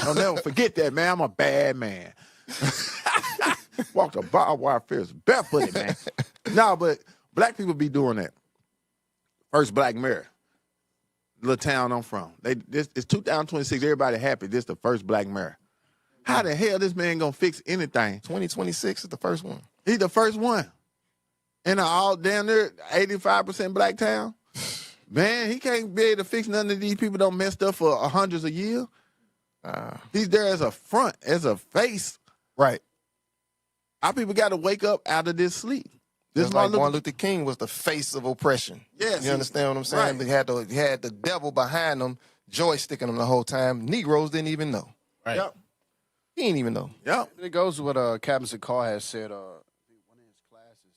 Don't never forget that, man. I'm a bad man. Walked a barbed wire fence barefooted, man. No, but black people be doing that. First black mayor. Little town I'm from. It's 2026. Everybody happy. This is the first black mayor. How the hell this man gonna fix anything? 2026 is the first one. He's the first one. In an all damn near 85% black town. Man, he can't be able to fix none of these people don't messed up for hundreds of years. He's there as a front, as a face. Right. Our people got to wake up out of this sleep. Just like Martin Luther King was the face of oppression. Yes. You understand what I'm saying? Right. He had the devil behind him, joysticking him the whole time. Negroes didn't even know. Right. Yep. He didn't even know. Yep. It goes with what Captain Sakar has said. One of his classes.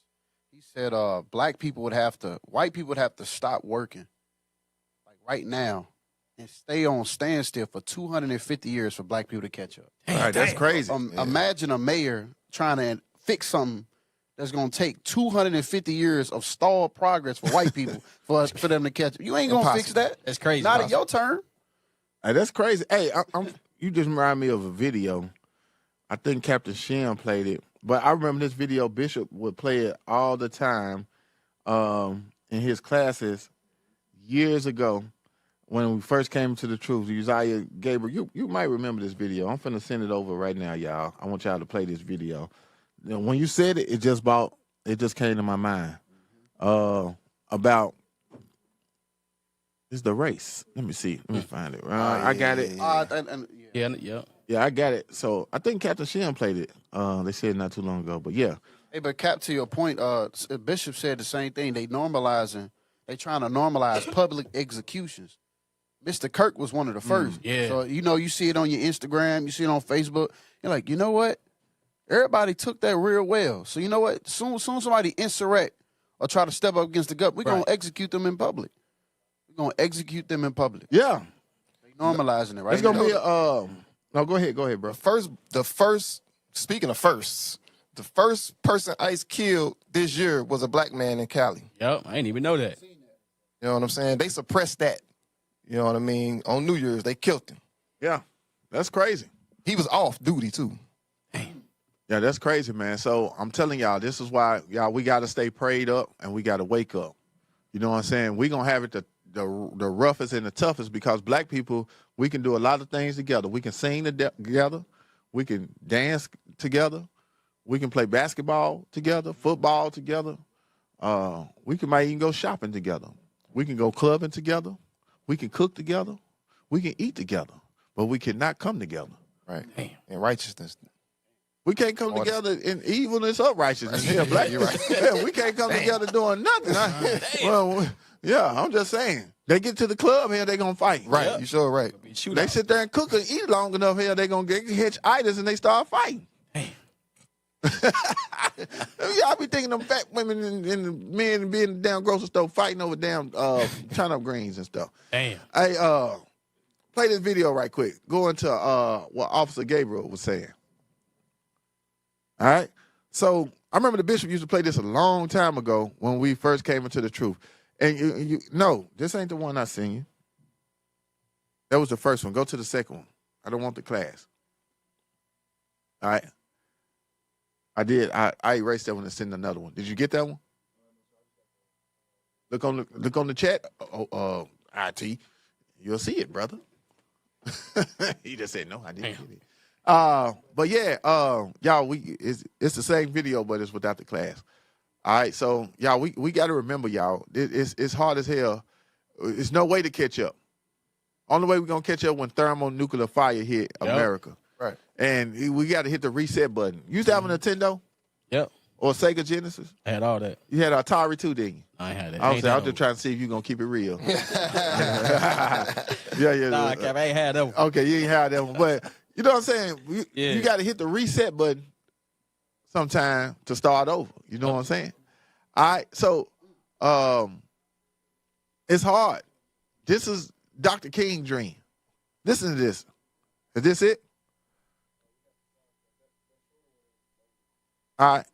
He said white people would have to stop working, like right now, and stay on standstill for 250 years for black people to catch up. All right, that's crazy. Imagine a mayor trying to fix something that's going to take 250 years of stalled progress for white people for them to catch up. You ain't going to fix that. That's crazy. Not at your turn. Hey, that's crazy. Hey, you just remind me of a video. I think Captain Shem played it, but I remember this video. Bishop would play it all the time in his classes years ago when we first came to the truth. Uzziah Gabriel, you might remember this video. I'm finna send it over right now, y'all. I want y'all to play this video. when you said it, it just came to my mind about it's the race. Let me see. Let me find it. I got it. Yeah, I got it. So I think Captain Shem played it. They said not too long ago, but yeah. Hey, but Cap, to your point, Bishop said the same thing. They trying to normalize public executions. Mr. Kirk was one of the first. Yeah. So, you see it on your Instagram, you see it on Facebook. You're like, you know what? Everybody took that real well. So, you know what? Soon somebody insurrect or try to step up against the gut, we're going to execute them in public. We're going to execute them in public. Yeah. They normalizing it, right? It's going to be no, go ahead, bro. The first, speaking of firsts, the first person ICE killed this year was a black man in Cali. Yep, I didn't even know that. You know what I'm saying? They suppressed that. You know what I mean? On New Year's, they killed him. Yeah, that's crazy. He was off duty, too. Yeah, that's crazy, man. So I'm telling y'all, this is why, y'all, we got to stay prayed up and we got to wake up. You know what I'm saying? We're going to have it the roughest and the toughest because black people, we can do a lot of things together. We can sing together. We can dance together. We can play basketball together, football together. Might even go shopping together. We can go clubbing together. We can cook together. We can eat together. But we cannot come together. Right. In righteousness. We can't come together in evilness or righteousness. Yeah, black. You're right. Yeah, we can't come together doing nothing. I'm just saying. They get to the club here, they gonna fight. Right, you sure right. They sit there and cook and eat long enough here, they gonna get hitch-itis and they start fighting. Y'all be thinking them fat women and the men being in the damn grocery store fighting over damn turnip greens and stuff. Damn. Hey, play this video right quick. Go into what Officer Gabriel was saying. All right? So I remember the bishop used to play this a long time ago when we first came into the truth. And no, this ain't the one I seen you. That was the first one. Go to the second one. I don't want the class. All right? I did. I erased that one and sent another one. Did you get that one? Look on the chat. IT. You'll see it, brother. He just said no. I didn't get it. But yeah, y'all, it's the same video, but it's without the class. All right, so y'all, we got to remember, y'all, it's hard as hell. There's no way to catch up. Only way we're gonna catch up when thermonuclear fire hit America. Right. And we got to hit the reset button. You used to have a Nintendo? Yep. Or Sega Genesis? I had all that. You had Atari too, didn't you? I had it. I was just trying to see if you're going to keep it real. Yeah. Nah, Cap, I ain't had that one. Okay, you ain't had that one. But you know what I'm saying? You got to hit the reset button sometime to start over. You know what I'm saying? All right, so it's hard. This is Dr. King's dream. Listen to this. Is this it? All right.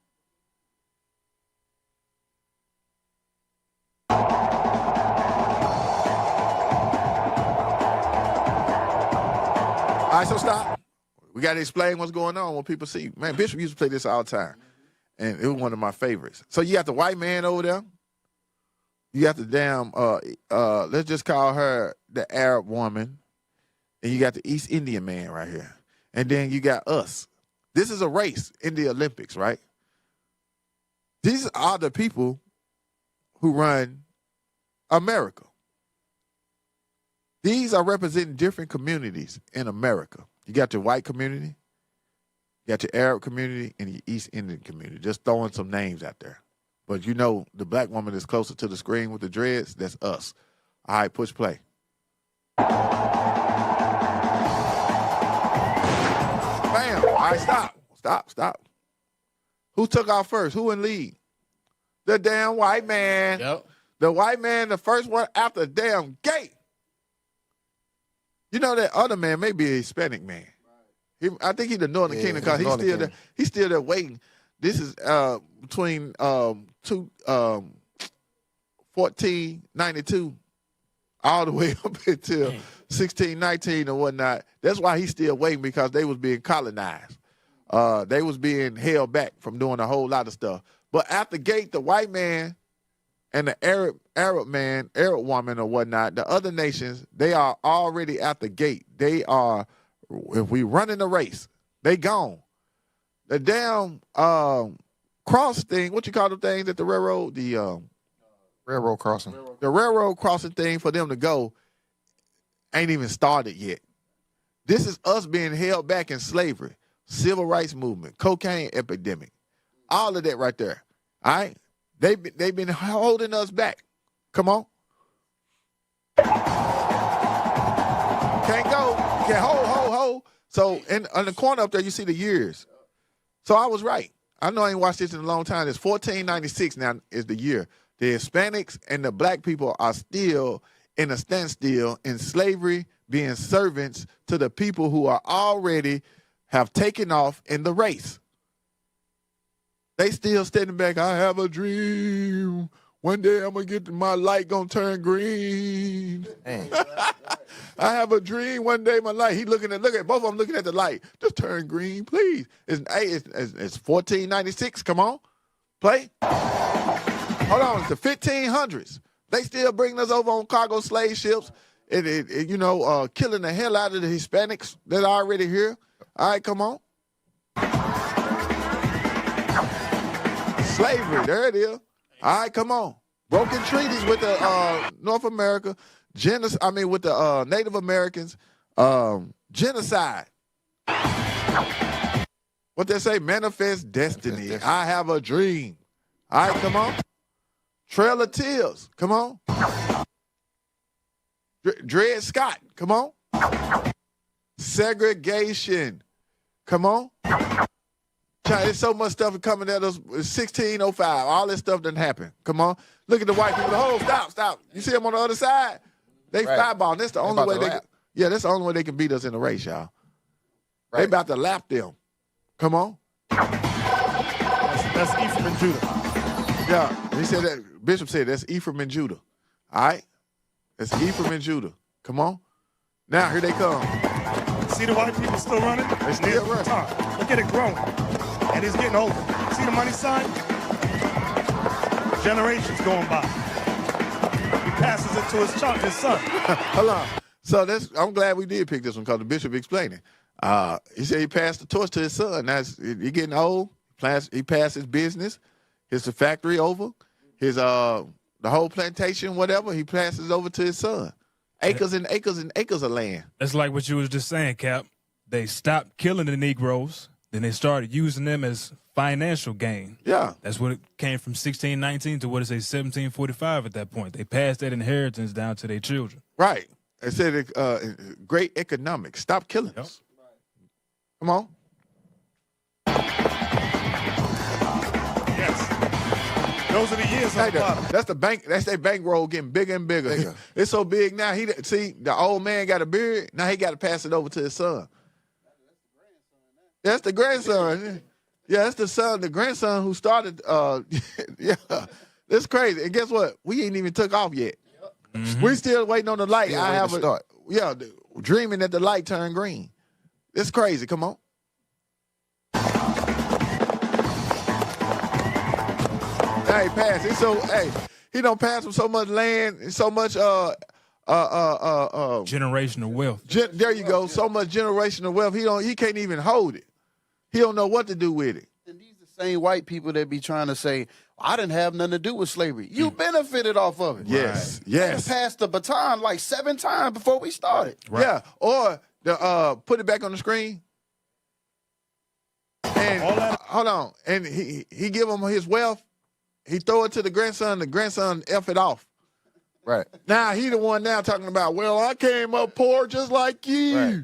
All right, so stop. We got to explain what's going on when people see. Man, Bishop used to play this all the time, and it was one of my favorites. So you got the white man over there. You got the damn, let's just call her the Arab woman, and you got the East Indian man right here. And then you got us. This is a race in the Olympics, right? These are the people who run America. These are representing different communities in America. You got your white community, you got your Arab community, and your East Indian community. Just throwing some names out there. But you know the black woman is closer to the screen with the dreads, that's us. All right, push play. Bam. All right, stop. Who took off first? Who in lead? The damn white man. Yep. The white man, the first one out the damn gate. You know that other man may be a Hispanic man. I think he's the Northern Kingdom because he's still there waiting. This is between 1492 all the way up until 1619 or whatnot. That's why he's still waiting, because they was being colonized. They was being held back from doing a whole lot of stuff. But at the gate, the white man and the Arab man, Arab woman or whatnot, the other nations, they are already at the gate. They are, if we run in the race, they gone. the damn cross thing, what you call the things at the railroad? The railroad crossing. The railroad crossing thing for them to go ain't even started yet. This is us being held back in slavery, civil rights movement, cocaine epidemic, all of that right there. All right? They've been holding us back. Come on. Can't go. Can't hold. So in on the corner up there, you see the years. So I was right. I know I ain't watched this in a long time. It's 1496 now is the year. The Hispanics and the black people are still in a standstill in slavery, being servants to the people who are already have taken off in the race. They still standing back. I have a dream. One day I'm going to get my light going to turn green. I have a dream. One day my light. Look at both of them looking at the light. Just turn green, please. It's 1496. Come on. Play. Hold on. It's the 1500s. They still bringing us over on cargo slave ships. Killing the hell out of the Hispanics that are already here. All right, come on. Slavery, there it is. All right, come on. Broken treaties with the North America, with the Native Americans, genocide. What they say, manifest destiny. I have a dream. All right, come on. Trail of Tears, come on. Dred Scott, come on. Segregation, come on. There's so much stuff coming at us. 1605, all this stuff didn't happen. Come on. Look at the white people. Oh, stop. You see them on the other side? They fireballing. That's the only way that's the only way they can beat us in the race, y'all. Right. They about to lap them. Come on. That's Ephraim and Judah. Yeah, he said that. Bishop said that's Ephraim and Judah. All right? That's Ephraim and Judah. Come on. Now, here they come. See the white people still running? They still running. Look at it growing. And it's getting older. See the money sign? Generations going by. He passes it to his son. Hold on. So I'm glad we did pick this one because the bishop explained it. He said he passed the torch to his son. Now he getting old. He passed his business, his factory over, his the whole plantation, whatever. He passes over to his son. Acres and acres and acres of land. That's like what you was just saying, Cap. They stopped killing the Negroes. Then they started using them as financial gain. Yeah. That's what it came from 1619 to what is 1745 at that point. They passed that inheritance down to their children. Right. They said great economics. Stop killing us. Come on. Yes. Those are the years on the bottom. That's the bank. That's their bankroll getting bigger and bigger. It's so big now. The old man got a beard. Now he got to pass it over to his son. That's the grandson. Yeah, that's the son, the grandson who started. Yeah, that's crazy. And guess what? We ain't even took off yet. Mm-hmm. We still waiting on the light. I have a start. Yeah, dreaming that the light turned green. It's crazy. Come on. Hey, pass. It's so. Hey, he don't pass him so much land and so much. Generational wealth. There you go. So much generational wealth. He can't even hold it. He don't know what to do with it. And these the same white people that be trying to say, I didn't have nothing to do with slavery. You benefited off of it. Yes, right. yes. They passed the baton like 7 times before we started. Right. Yeah, or put it back on the screen. And hold on. And he give him his wealth. He throw it to the grandson. The grandson F it off. Right. Now he the one now talking about, well, I came up poor just like you. Right.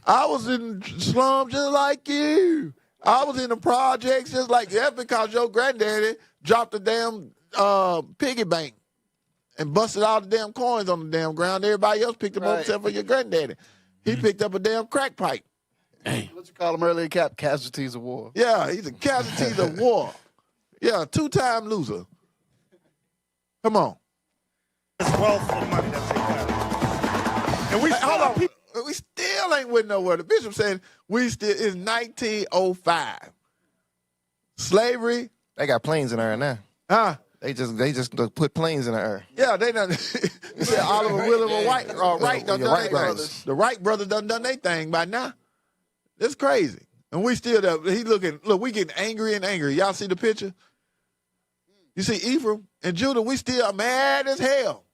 I was in slum just like you. I was in the projects just like you. That's because your granddaddy dropped the damn piggy bank and busted all the damn coins on the damn ground. Everybody else picked them up except for your granddaddy. He picked up a damn crack pipe. What you call them earlier, Cap? Casualties of war. Yeah, he's a casualty of war. Yeah, 2-time loser. Come on. It's wealth and money that they got. And we still ain't with nowhere. The bishop said it's 1905. Slavery. They got planes in the air now. Huh? They just put planes in the air. Yeah, they done. You said Oliver William Wright done done their brothers. The Wright brothers done their thing by now. It's crazy. And we still there. Look, we getting angry and angry. Y'all see the picture? You see Ephraim and Judah, we still mad as hell.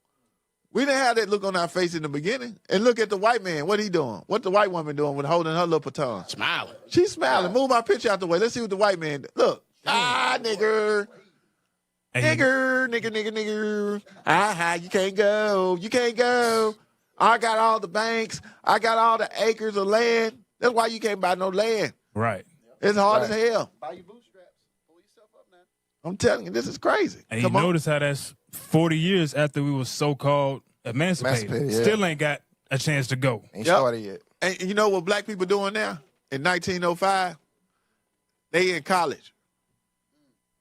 We didn't have that look on our face in the beginning. And look at the white man. What he doing? What the white woman doing with holding her little baton? Smiling. She's smiling. Move my picture out the way. Let's see what the white man did. Look. Nigger. Nigger. You can't go. You can't go. I got all the banks. I got all the acres of land. That's why you can't buy no land. Right. It's hard as hell. Buy your bootstraps. Pull yourself up now. I'm telling you, this is crazy. And you notice how that's 40 years after we were so-called emancipated. Yeah. Still ain't got a chance to go. Ain't started yet. And you know what black people doing now? In 1905, they in college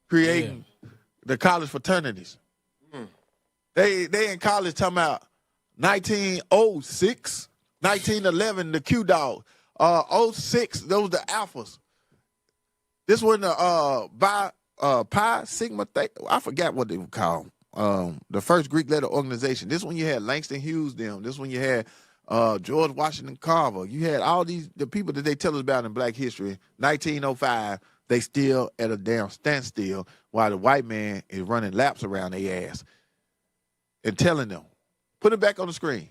creating the college fraternities. They in college talking about 1906, 1911, the Q-Dog. 06, those the alphas. This one Pi Sigma I forgot what they were called. The first Greek letter organization. This one you had Langston Hughes them. This one you had George Washington Carver. You had all the people that they tell us about in black history. 1905, they still at a damn standstill while the white man is running laps around their ass and telling them, put it back on the screen.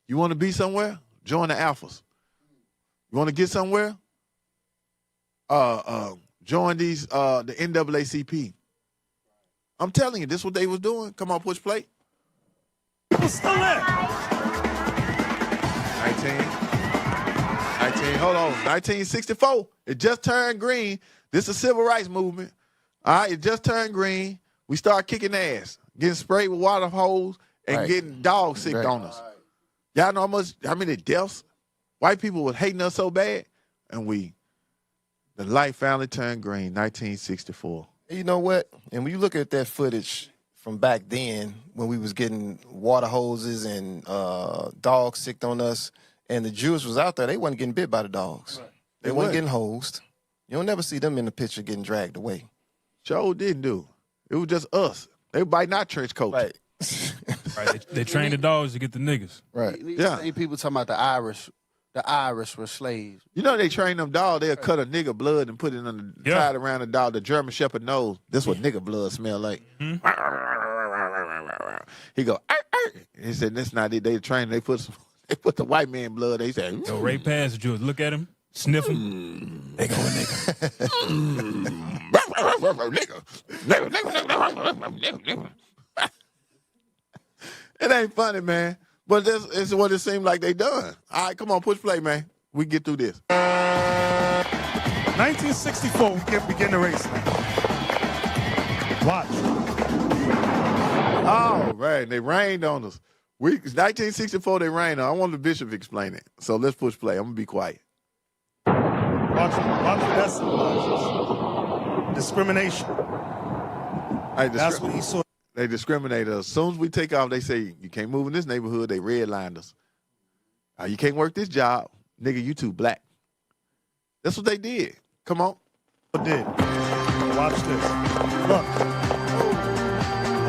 You want to be somewhere? Join the alphas. You want to get somewhere? Join these the NAACP. I'm telling you, this is what they was doing. Come on, push play. Still there. 1964. It just turned green. This is the civil rights movement. All right, it just turned green. We start kicking ass, getting sprayed with water hose and getting dog sick on us. Y'all know how many deaths? White people was hating us so bad, and the light finally turned green, 1964. You know what? And when you look at that footage from back then, when we was getting water hoses and dogs sicked on us, and the Jews was out there, they wasn't getting bit by the dogs. Right. They wasn't getting hosed. You don't never see them in the picture getting dragged away. Sure didn't do. It was just us. They biting our trench coats. Right. Right. They train the dogs to get the niggas. Right. Yeah. People talking about the Irish. The Irish were slaves. You know they train them dogs. They'll cut a nigga blood and put it tied around the dog. The German Shepherd knows this what nigga blood smell like. He go. He said that's not it. They train. They put the white man blood. They say. Yo, Ray passed Jews. Look at him. Sniff him. They go nigga. It ain't funny, man. But this is what it seemed like they done. All right, come on, push play, man. We get through this. 1964, we begin the race now. Watch. Oh, man, they rained on us. 1964, they rained on us. I want the bishop to explain it. So let's push play. I'm going to be quiet. Watch what that symbolizes. Discrimination. That's what he saw. They discriminate us. As soon as we take off, they say, you can't move in this neighborhood. They redlined us. You can't work this job. Nigga, you too black. That's what they did. Come on. What did? Watch this. Look.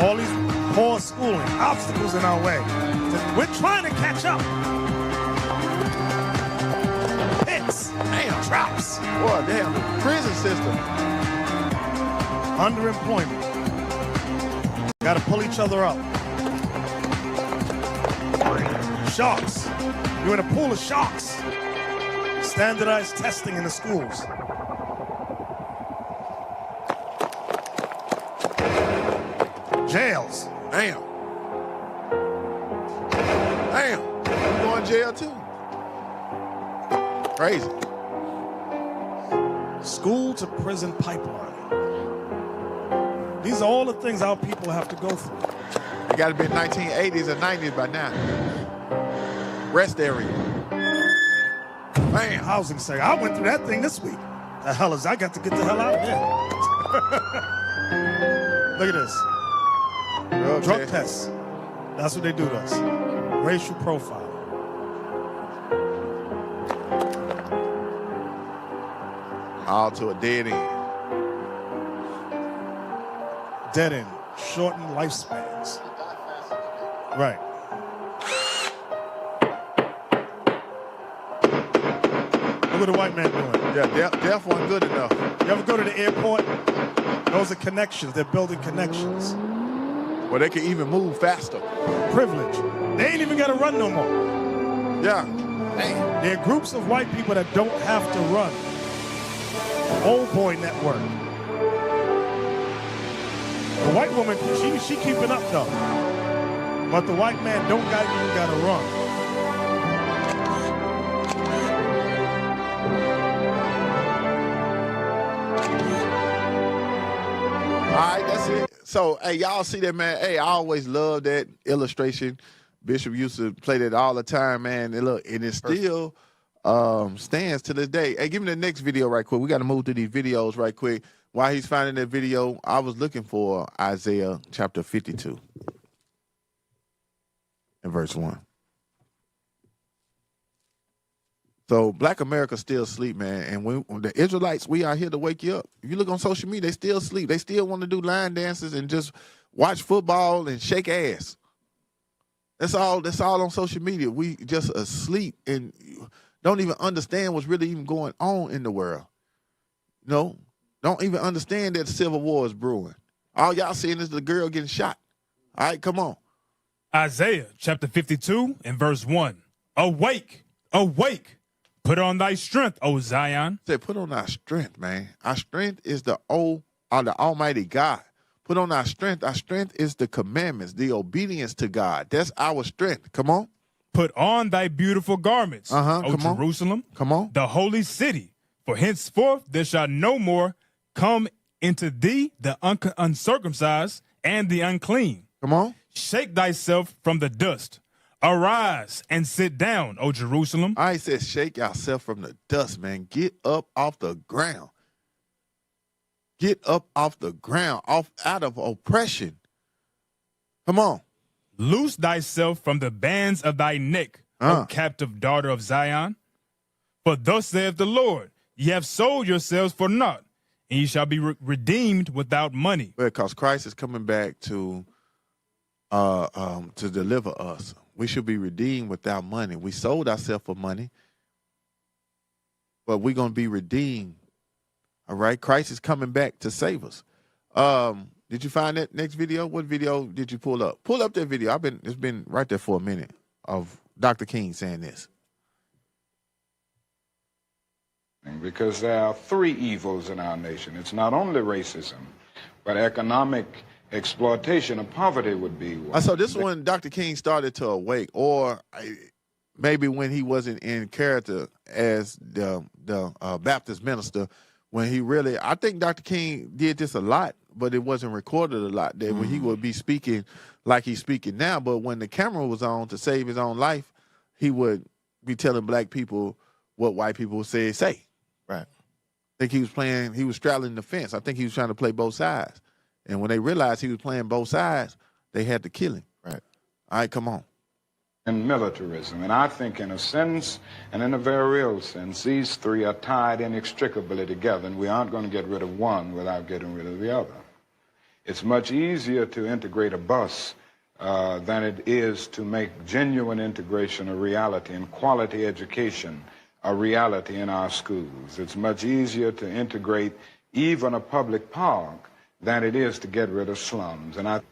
All these poor schooling, obstacles in our way. We're trying to catch up. Pits. Damn. Traps. Boy, damn. The prison system. Underemployment. Got to pull each other up. Sharks. You're in a pool of sharks. Standardized testing in the schools. Jails. Damn. Damn. You going to jail too? Crazy. School to prison pipeline. These are all the things our people have to go through. It got to be 1980s or 90s by now. Rest area. Man, housing sector. I went through that thing this week. The hell is I got to get the hell out of there. Look at this. Okay. Drug tests. That's what they do to us. Racial profile. All to a dead end. Dead end. Shortened lifespans. Right. Look what the white man doing. Yeah, deaf wasn't good enough. You ever go to the airport? Those are connections. They're building connections. Well, they can even move faster. Privilege. They ain't even got to run no more. Yeah. There are groups of white people that don't have to run. Old boy network. The white woman, she keeping up though. But the white man don't even got to run. All right, that's it. So, hey, y'all see that, man? Hey, I always love that illustration. Bishop used to play that all the time, man. And look, and it still stands to this day. Hey, give me the next video right quick. We got to move through these videos right quick. While he's finding that video, I was looking for Isaiah chapter 52 and verse 1. So Black America still sleep, man. And when the Israelites, we are here to wake you up. If you look on social media, they still sleep. They still want to do line dances and just watch football and shake ass. That's all on social media. We just asleep and don't even understand what's really even going on in the world. No, don't even understand that the Civil War is brewing. All y'all seeing is the girl getting shot. All right, come on. Isaiah chapter 52 and verse 1. Awake, awake. Put on thy strength, O Zion. Say, put on our strength, man. Our strength is the Almighty God. Put on our strength. Our strength is the commandments, the obedience to God. That's our strength. Come on. Put on thy beautiful garments, O Jerusalem. Come on. The holy city. For henceforth there shall no more come into thee the uncircumcised and the unclean. Come on. Shake thyself from the dust. Arise and sit down, O Jerusalem. I said shake yourself from the dust, man. Get up off the ground. Get up off the ground, out of oppression. Come on. Loose thyself from the bands of thy neck, O captive daughter of Zion. For thus saith the Lord, ye have sold yourselves for naught, and ye shall be redeemed without money. Because Christ is coming back to deliver us. We should be redeemed without money. We sold ourselves for money, but we're going to be redeemed. All right? Christ is coming back to save us. Did you find that next video? What video did you pull up? Pull up that video. It's been right there for a minute of Dr. King saying this. Because there are three evils in our nation. It's not only racism, but economic exploitation of poverty would be one. So this one, Dr. King started to awake, or maybe when he wasn't in character as the Baptist minister, when he really, I think Dr. King did this a lot, but it wasn't recorded a lot. That when he would be speaking like he's speaking now, but when the camera was on to save his own life, he would be telling black people what white people say. Right. I think he was straddling the fence. I think he was trying to play both sides. And when they realized he was playing both sides, they had to kill him. Right. All right, come on. And militarism. And I think in a sense, and in a very real sense, these three are tied inextricably together, and we aren't going to get rid of one without getting rid of the other. It's much easier to integrate a bus than it is to make genuine integration a reality and quality education a reality in our schools. It's much easier to integrate even a public park than it is to get rid of slums. And it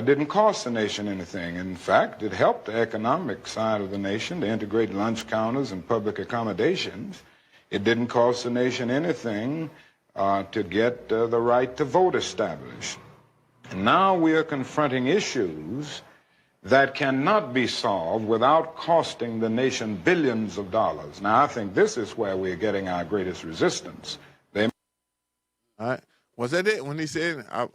didn't cost the nation anything. In fact, it helped the economic side of the nation to integrate lunch counters and public accommodations. It didn't cost the nation anything to get the right to vote established. And now we are confronting issues that cannot be solved without costing the nation billions of dollars. Now, I think this is where we're getting our greatest resistance. All right. Was that it when he said, I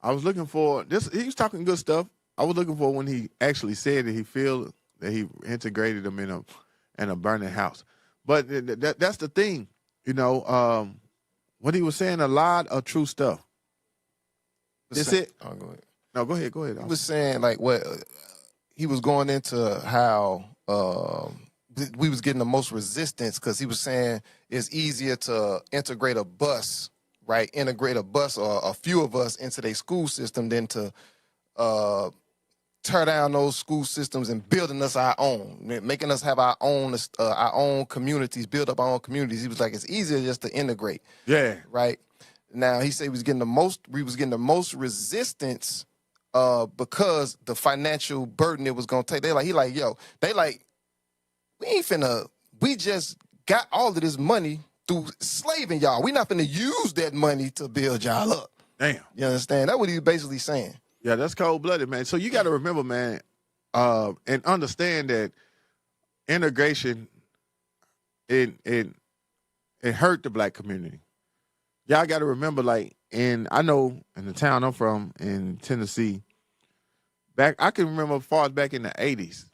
was looking for this? He was talking good stuff. I was looking for when he actually said that he feel that he integrated them in a burning house. But that's the thing, you know. What he was saying, a lot of true stuff. That's it. Oh, go ahead. No, go ahead. Go ahead. He was saying like what he was going into how we was getting the most resistance because he was saying it's easier to integrate a bus, right? Integrate a bus or a few of us into their school system than to tear down those school systems and building us our own, making us have our own communities, build up our own communities. He was like, it's easier just to integrate. Yeah. Right. Now he said we was getting the most resistance because the financial burden it was gonna take. We just got all of this money through slaving y'all. We not finna use that money to build y'all up. Damn. You understand? That's what he was basically saying. Yeah, that's cold-blooded, man. So you got to remember, man, and understand that integration, it hurt the black community. Y'all got to remember, like, I know in the town I'm from in Tennessee, I can remember as far as back in the 80s,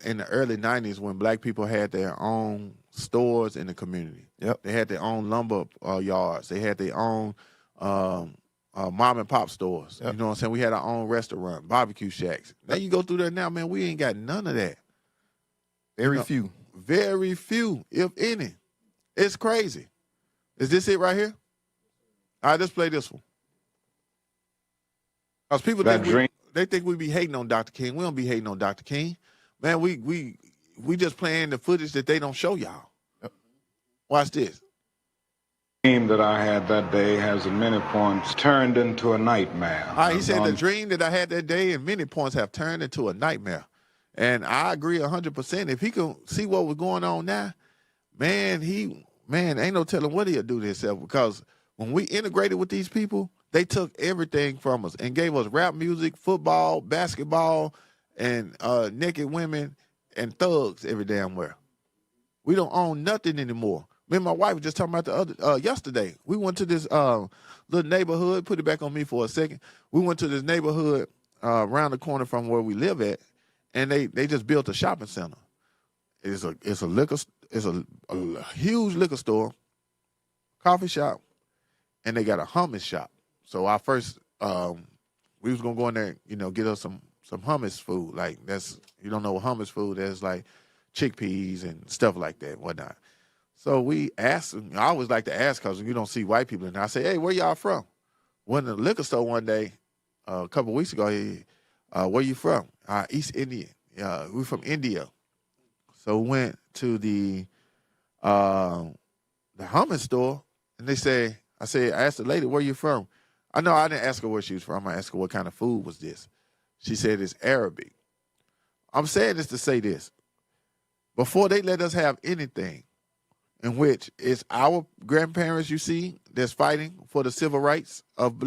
in the early 90s when black people had their own stores in the community. Yep. They had their own lumber yards. They had their own mom and pop stores. Yep. You know what I'm saying? We had our own restaurant, barbecue shacks. Now you go through there now, man, we ain't got none of that. Very few, if any. It's crazy. Is this it right here? All right, let's play this one. Because people think we be hating on Dr. King. We don't be hating on Dr. King. Man, we just playing the footage that they don't show y'all. Yep. Watch this. The dream that I had that day has at many points turned into a nightmare. All right, he said the dream that I had that day in many points have turned into a nightmare. And I agree 100%. If he can see what was going on now, man, ain't no telling what he'll do to himself. Because when we integrated with these people, they took everything from us and gave us rap music, football, basketball, and naked women and thugs every damn where. We don't own nothing anymore. Me and my wife were just talking about yesterday. We went to this little neighborhood. Put it back on me for a second. We went to this neighborhood around the corner from where we live at, and they just built a shopping center. It's a huge liquor store, coffee shop, and they got a hummus shop. So our first, we was gonna go in there, get us some hummus food. Like you don't know what hummus food is, like chickpeas and stuff like that, whatnot. So we asked, I always like to ask because you don't see white people in there. I say, hey, where y'all from? Went in the liquor store one day, a couple of weeks ago, where you from? East India. We from India. So went to the hummus store, and I asked the lady, where you from? I didn't ask her where she was from. I asked her what kind of food was this. She said it's Arabic. I'm saying this to say this. Before they let us have anything, in which it's our grandparents, you see, that's fighting for the civil rights of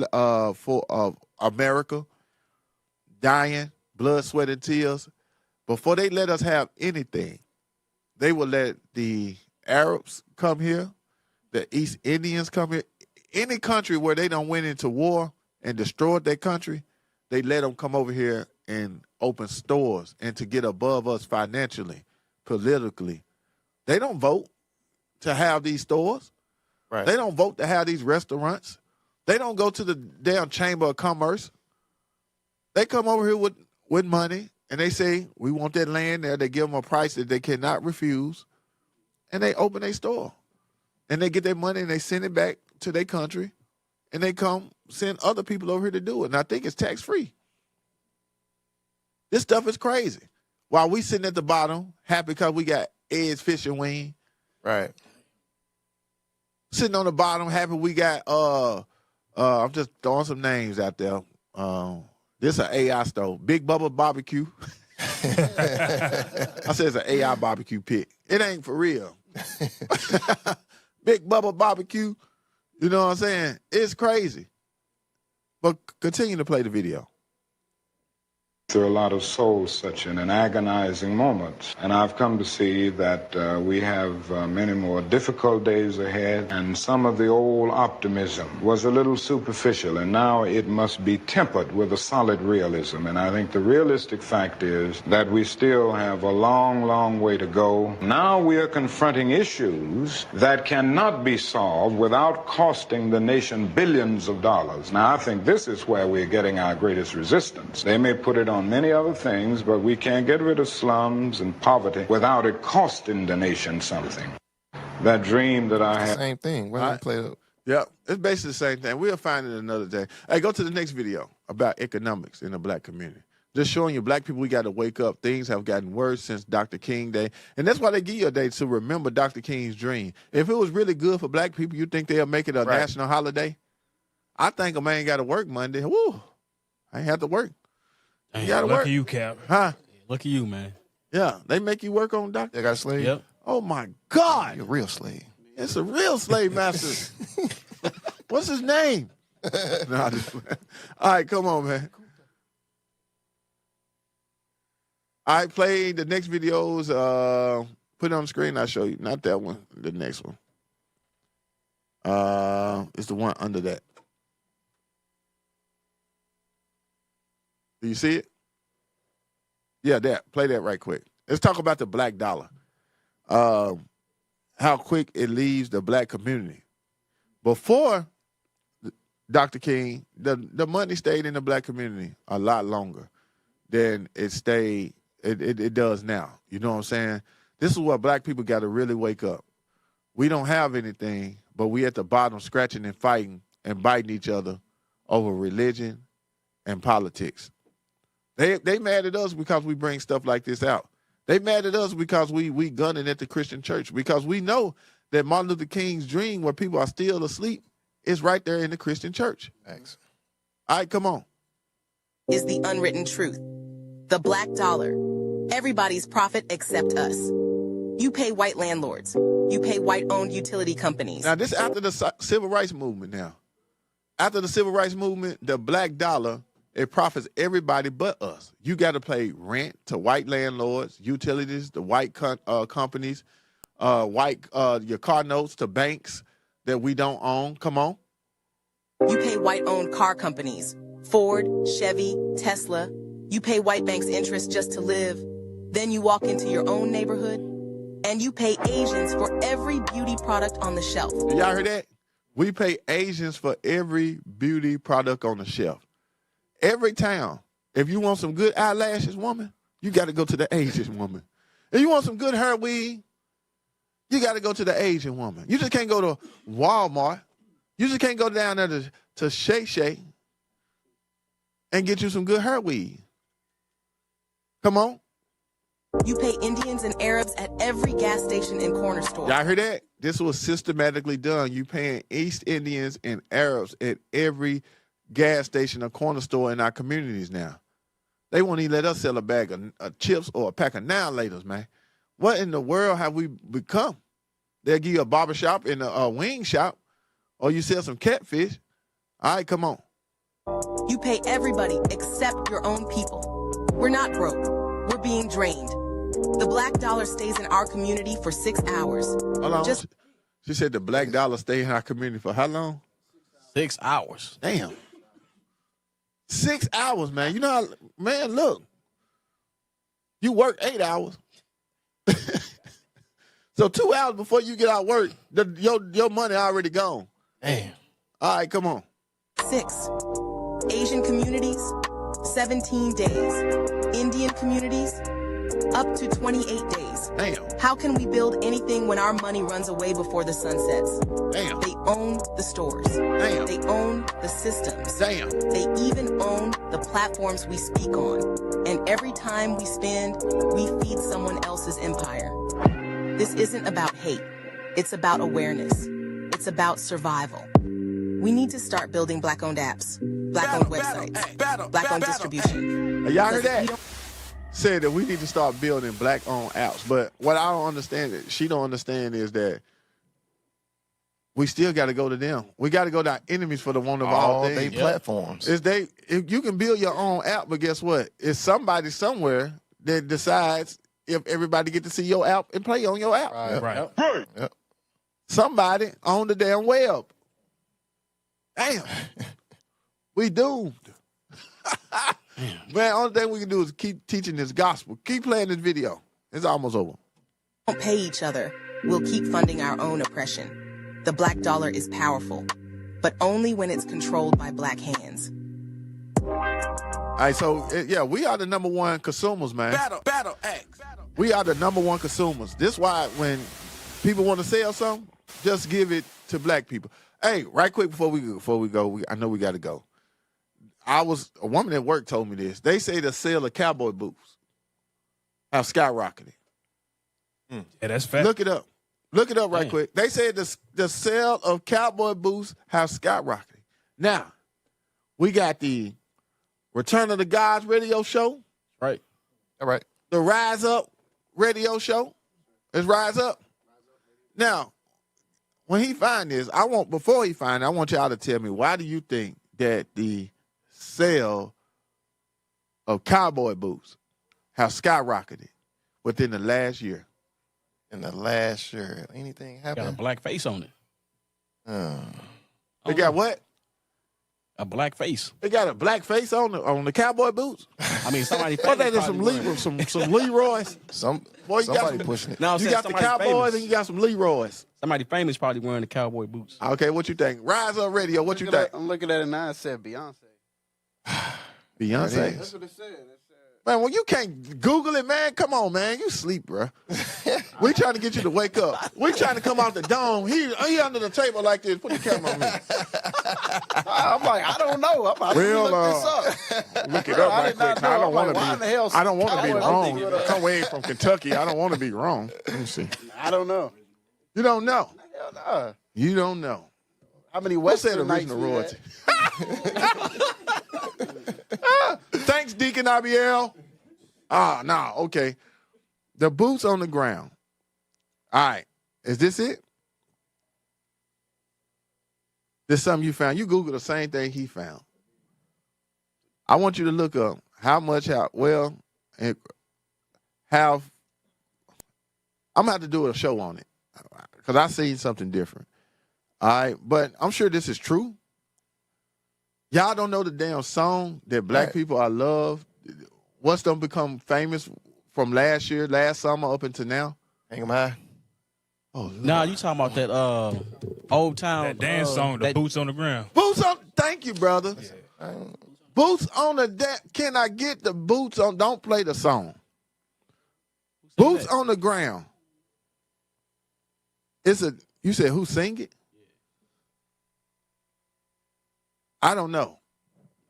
America, dying, blood, sweat, and tears. Before they let us have anything, they will let the Arabs come here, the East Indians come here. Any country where they don't went into war and destroyed their country, they let them come over here and open stores and to get above us financially, politically. They don't vote to have these stores. Right. They don't vote to have these restaurants. They don't go to the damn Chamber of Commerce. They come over here with money, and they say, we want that land there. They give them a price that they cannot refuse, and they open a store. And they get their money, and they send it back to their country, and they come send other people over here to do it. And I think it's tax-free. This stuff is crazy. While we sitting at the bottom, happy because we got Ed's Fish and Wing. Right. Sitting on the bottom, happy we got I'm just throwing some names out there. This is an AI stove. Big Bubba Barbecue. I said it's an AI barbecue pit. It ain't for real. Big Bubba Barbecue. You know what I'm saying? It's crazy. But continue to play the video. Through a lot of soul-searching and agonizing moments. And I've come to see that we have many more difficult days ahead, and some of the old optimism was a little superficial, and now it must be tempered with a solid realism. And I think the realistic fact is that we still have a long, long way to go. Now we are confronting issues that cannot be solved without costing the nation billions of dollars. Now, I think this is where we're getting our greatest resistance. They may put it on many other things, but we can't get rid of slums and poverty without it costing the nation something. That dream that I had. Same thing. Why don't you play Yeah, it's basically the same thing. We'll find it another day. Hey, go to the next video about economics in the black community. Just showing you black people, we got to wake up. Things have gotten worse since Dr. King Day. And that's why they give you a day to remember Dr. King's dream. If it was really good for black people, you think they'll make it a national holiday? I think a man got to work Monday. Woo, I ain't have to work. You got to work. Lucky you, Cap. Huh? Lucky you, man. Yeah, they make you work on Dr. They got a slave? Yep. Oh, my God. You're a real slave. It's a real slave master. What's his name? Nah, all right, come on, man. All right, play the next videos. Put it on the screen. I'll show you. Not that one. The next one. It's the one under that. Do you see it? Yeah, that. Play that right quick. Let's talk about the black dollar. How quick it leaves the black community. Before Dr. King, the money stayed in the black community a lot longer than it does now. You know what I'm saying? This is what black people got to really wake up. We don't have anything, but we at the bottom scratching and fighting and biting each other over religion and politics. They mad at us because we bring stuff like this out. They mad at us because we gunning at the Christian church, because we know that Martin Luther King's dream, where people are still asleep, is right there in the Christian church. Thanks. All right, come on. Is the unwritten truth. The black dollar. Everybody's profit except us. You pay white landlords. You pay white-owned utility companies. Now, this after the civil rights movement now. After the civil rights movement, the black dollar, it profits everybody but us. You got to pay rent to white landlords, utilities, the white companies, your car notes to banks that we don't own. Come on. You pay white-owned car companies, Ford, Chevy, Tesla. You pay white banks interest just to live. Then you walk into your own neighborhood, and you pay Asians for every beauty product on the shelf. Y'all heard that? We pay Asians for every beauty product on the shelf. Every town, if you want some good eyelashes, woman, you got to go to the Asian woman. If you want some good hair weave, you got to go to the Asian woman. You just can't go to Walmart. You just can't go down there to Shay Shay and get you some good hair weave. Come on. You pay Indians and Arabs at every gas station and corner store. Y'all hear that? This was systematically done. You paying East Indians and Arabs at every gas station or corner store in our communities now. They won't even let us sell a bag of chips or a pack of now-laters, man. What in the world have we become? They'll give you a barbershop and a wing shop, or you sell some catfish. All right, come on. You pay everybody except your own people. We're not broke. We're being drained. The black dollar stays in our community for 6 hours. Hold on. She said the black dollar stay in our community for how long? 6 hours. Damn. 6 hours, man. You know how, man, look. You work 8 hours. So 2 hours before you get out work, your money already gone. Damn. All right, come on. 6. Asian communities, 17 days. Indian communities, up to 28 days. Damn. How can we build anything when our money runs away before the sun sets? Damn. They own the stores. Damn. They own the systems. Damn. They even own the platforms we speak on. And every time we spend, we feed someone else's empire. This isn't about hate. It's about awareness. It's about survival. We need to start building black-owned apps, black-owned websites, black-owned distribution. Y'all heard that? Said that we need to start building black-owned apps. But what I don't understand, she don't understand, is that we still got to go to them. We got to go to our enemies for the one of all things. They platforms. If you can build your own app, but guess what? It's somebody somewhere that decides if everybody get to see your app and play on your app. Right. Yep. Somebody on the damn web. Damn. We doomed. Man, only thing we can do is keep teaching this gospel. Keep playing this video. It's almost over. We don't pay each other. We'll keep funding our own oppression. The black dollar is powerful, but only when it's controlled by black hands. All right, so, yeah, we are the number one consumers, man. Battle X. We are the number one consumers. This is why when people want to sell something, just give it to black people. Hey, right quick before we go, I know we got to go. A woman at work told me this. They say the sale of cowboy boots have skyrocketed. Yeah, that's fact. Look it up. Look it up right quick. They said the sale of cowboy boots have skyrocketed. Now, we got the Return of the Gods radio show. Right. All right. The Rise Up radio show. It's Rise Up. Now, when he find this, before he find it, I want y'all to tell me, why do you think that the sale of cowboy boots have skyrocketed within the last year? In the last year, anything happened? Got a black face on it. They got what? A black face. They got a black face on the cowboy boots. I mean, somebody. What they did? Some Leroys. Boy, you got some pushing it. No, you got the Cowboys famous. and you got some Leroys. Somebody famous probably wearing the cowboy boots. Okay, what you think? Rise Up Radio. What you think? I'm looking at it now. It said Beyonce. Beyonce. That's what it said. Man, well, you can't Google it, man. Come on, man. You sleep, bro. We trying to get you to wake up. We trying to come out the dome. He under the table like this. Put the camera on me. I'm like, I don't know. I'm about to look this up. Look it up right quick. I don't want to why in the hell be. I don't want to be Cowboy wrong. boots? Come way from Kentucky. I don't want to be wrong. Let me see. I don't know. You don't know. Hell no. You don't know. How many Who said Western nights original we royalty? had? Thanks, Deacon Abiel. No, okay. The boots on the ground. All right. Is this it? This something you found. You Google the same thing he found. I want you to look up I'm going to have to do a show on it because I seen something different. All right. But I'm sure this is true. Y'all don't know the damn song that black people I love. What's them become famous from last summer up until now? Hang 'em high. Oh, nah, you talking about that old town That dance song, the boots on the ground. Boots on. Thank you, brother. Boots on the. Can I get the boots on? Don't play the song. Boots on the ground. You said who sing it? I don't know,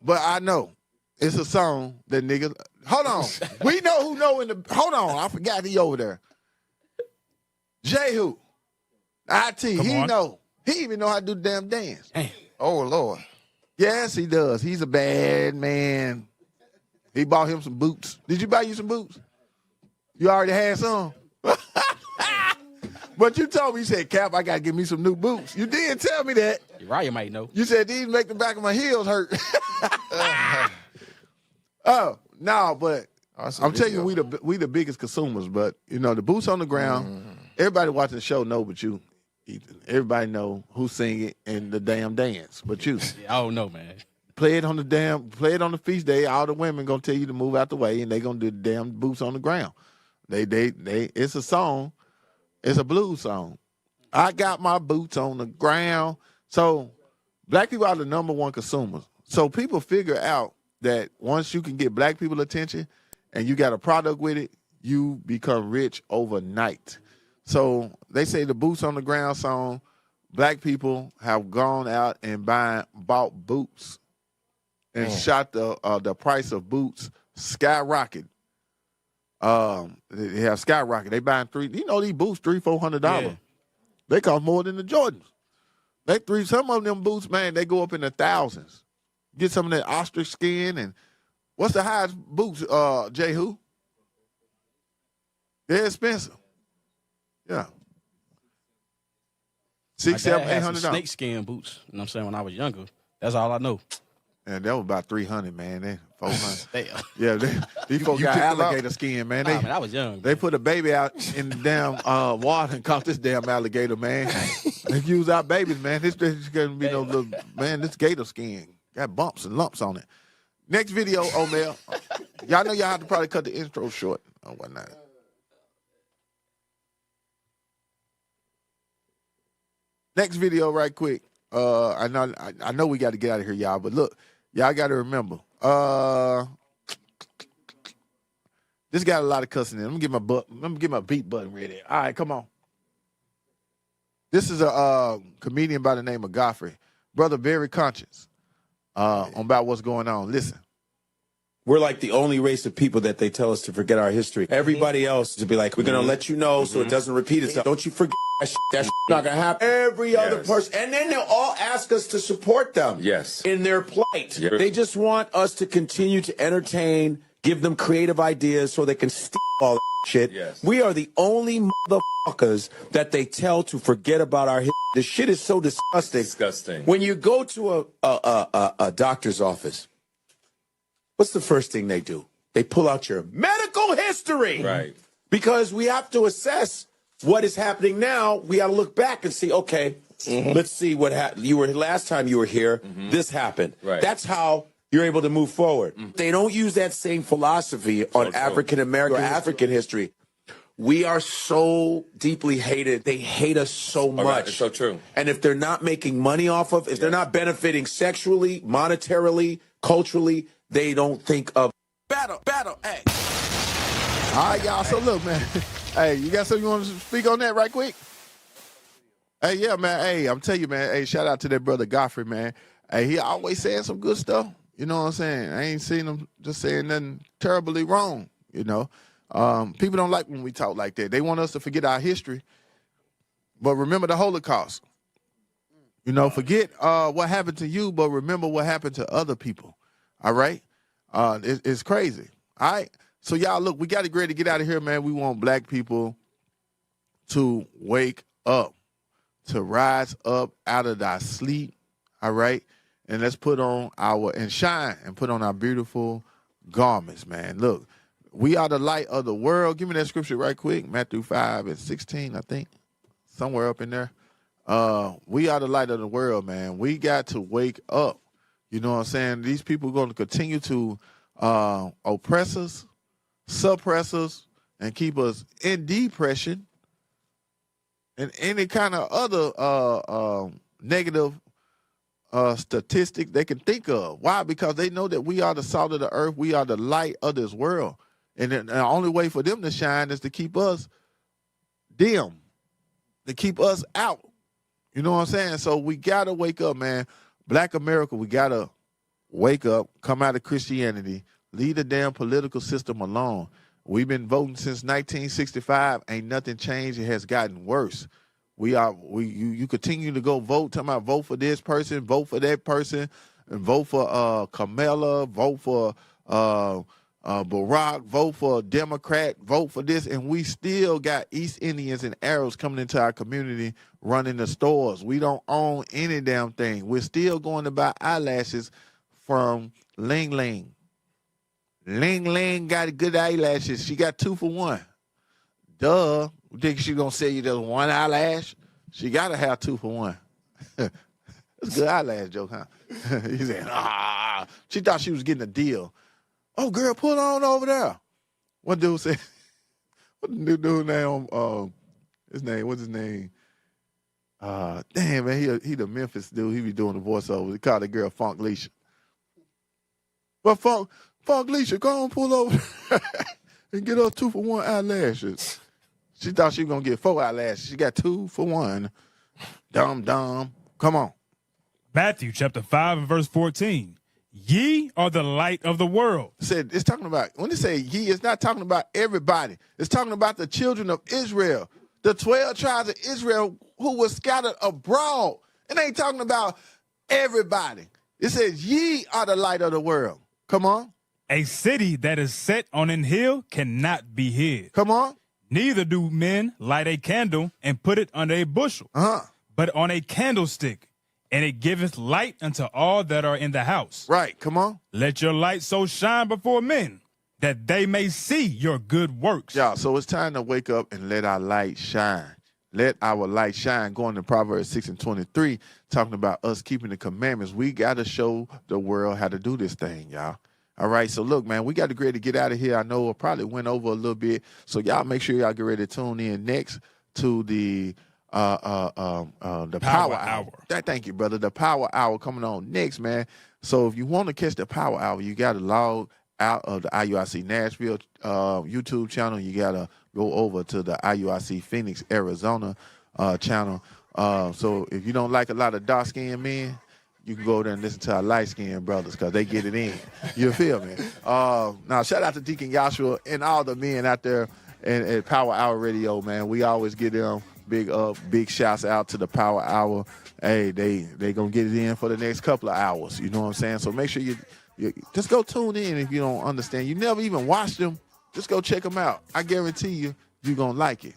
but I know it's a song that niggas. Hold on, we know who know in the. Hold on, I forgot he over there. Jehu, IT, he know. He even know how to do the damn dance. Oh Lord. Yes, he does. He's a bad man. He bought him some boots. Did you buy you some boots? You already had some. But you told me, you said, Cap, I got to get me some new boots. You did tell me that. Ryan might know. You said these make the back of my heels hurt. Oh, no, but I'm telling you, we the biggest consumers. But, you know, the boots on the ground, everybody watching the show know but you. Everybody know who sing it and the damn dance but you. Yeah, I don't know, man. Play it on the feast day. All the women gonna tell you to move out the way, and they gonna do the damn boots on the ground. They. It's a song. It's a blues song. I got my boots on the ground. So black people are the number one consumers. So people figure out that once you can get black people attention and you got a product with it, you become rich overnight. So they say the boots on the ground song, black people have gone out and bought boots and shot the price of boots skyrocket. They have skyrocketed. They buying these boots $300-$400. Yeah. They cost more than the Jordans. Some of them boots, man, they go up in the thousands. Get some of that ostrich skin and what's the highest boots, Jehu? They're expensive. Yeah. $600, $700, $800. Snake skin boots. You know what I'm saying? When I was younger, that's all I know. And that was about $300, man. They $400. Damn. Yeah, these folks got alligator skin, man. Man, I was young. They put a baby out in the damn water and caught this damn alligator, man. They use our babies, man. This gonna be no little man. This gator skin got bumps and lumps on it. Next video, Omel. Y'all know y'all have to probably cut the intro short or whatnot. Next video, right quick. I know we got to get out of here, y'all. But look, y'all got to remember. This got a lot of cussing in it. Let me get my beat button ready. All right, come on. This is a comedian by the name of Godfrey. Brother, very conscious about what's going on. Listen. We're like the only race of people that they tell us to forget our history. Everybody else to be like, we're going to let you know so it doesn't repeat itself. Don't you forget that shit. That shit's not going to happen. Every other person. And then they'll all ask us to support them. Yes. In their plight. Yes. They just want us to continue to entertain, give them creative ideas so they can steal all that shit. Yes. We are the only motherfuckers that they tell to forget about our history. The shit is so disgusting. Disgusting. When you go to a doctor's office, what's the first thing they do? They pull out your medical history. Right. Because we have to assess what is happening now. We got to look back and see, okay, let's see what happened. You were last time you were here, this happened. Right. That's how you're able to move forward. They don't use that same philosophy on African American or African history. We are so deeply hated. They hate us so much. Right, it's so true. And if they're not making money off of, if they're not benefiting sexually, monetarily, culturally, they don't think of battle, hey. All right, y'all. So look, man. Hey, you got something you want to speak on that right quick? Hey, yeah, man. Hey, I'm telling you, man. Hey, shout out to that brother Godfrey, man. Hey, he always saying some good stuff. You know what I'm saying? I ain't seen him just saying nothing terribly wrong, you know. People don't like when we talk like that. They want us to forget our history. But remember the Holocaust. You know, forget what happened to you, but remember what happened to other people. All right? It's crazy. All right? So, y'all, look, we got to get ready to get out of here, man. We want black people to wake up, to rise up out of our sleep, all right? And let's put on and shine and put on our beautiful garments, man. Look, we are the light of the world. Give me that scripture right quick, Matthew 5:16, I think, somewhere up in there. We are the light of the world, man. We got to wake up. You know what I'm saying? These people are going to continue to oppress us, suppress us, and keep us in depression and any kind of other negative statistic they can think of. Why? Because they know that we are the salt of the earth. We are the light of this world. And the only way for them to shine is to keep us dim, to keep us out. You know what I'm saying? So we got to wake up, man. Black America, we got to wake up, come out of Christianity, leave the damn political system alone. We've been voting since 1965. Ain't nothing changed. It has gotten worse. You continue to go vote, talking about vote for this person, vote for that person, and vote for Kamala, vote for Barack, vote for a Democrat, vote for this, and we still got East Indians and Arabs coming into our community running the stores. We don't own any damn thing. We're still going to buy eyelashes from Ling Ling. Ling Ling got good eyelashes. She got 2 for 1. Duh. You think she's going to sell you just one eyelash? She got to have 2 for 1. That's a good eyelash joke, huh? He said, she thought she was getting a deal. Oh, girl, pull on over there. What dude said? What the dude name? What's his name? Damn, man, he the Memphis dude. He be doing the voiceover. He called the girl Funk Leisha. Well, Funk Leisha, go on, pull over and get her 2 for 1 eyelashes. She thought she was going to get 4 eyelashes. She got 2 for 1. Dumb. Come on. Matthew chapter 5 and verse 14. Ye are the light of the world. It's talking about, when they say ye, it's not talking about everybody. It's talking about the children of Israel, the 12 tribes of Israel who were scattered abroad. It ain't talking about everybody. It says ye are the light of the world. Come on. A city that is set on an hill cannot be hid. Come on. Neither do men light a candle and put it under a bushel, but on a candlestick, and it giveth light unto all that are in the house. Right, come on. Let your light so shine before men, that they may see your good works. Yeah, so it's time to wake up and let our light shine. Let our light shine. Going to Proverbs 6 and 23, talking about us keeping the commandments. We got to show the world how to do this thing, y'all. All right, so look, man, we got to get ready to get out of here. I know I probably went over a little bit, so y'all make sure y'all get ready to tune in next to the Power Hour. Thank you, brother. The Power Hour coming on next, man. So if you want to catch the Power Hour, you got to log out of the IUIC Nashville YouTube channel. You got to go over to the IUIC Phoenix, Arizona channel. So if you don't like a lot of dark-skinned men, you can go there and listen to our light-skinned brothers because they get it in. You feel me? Now, shout out to Deacon Joshua and all the men out there at Power Hour Radio, man. We always get them big shouts out to the Power Hour. Hey, they going to get it in for the next couple of hours. You know what I'm saying? So make sure you just go tune in if you don't understand. You never even watched them. Just go check them out. I guarantee you're going to like it.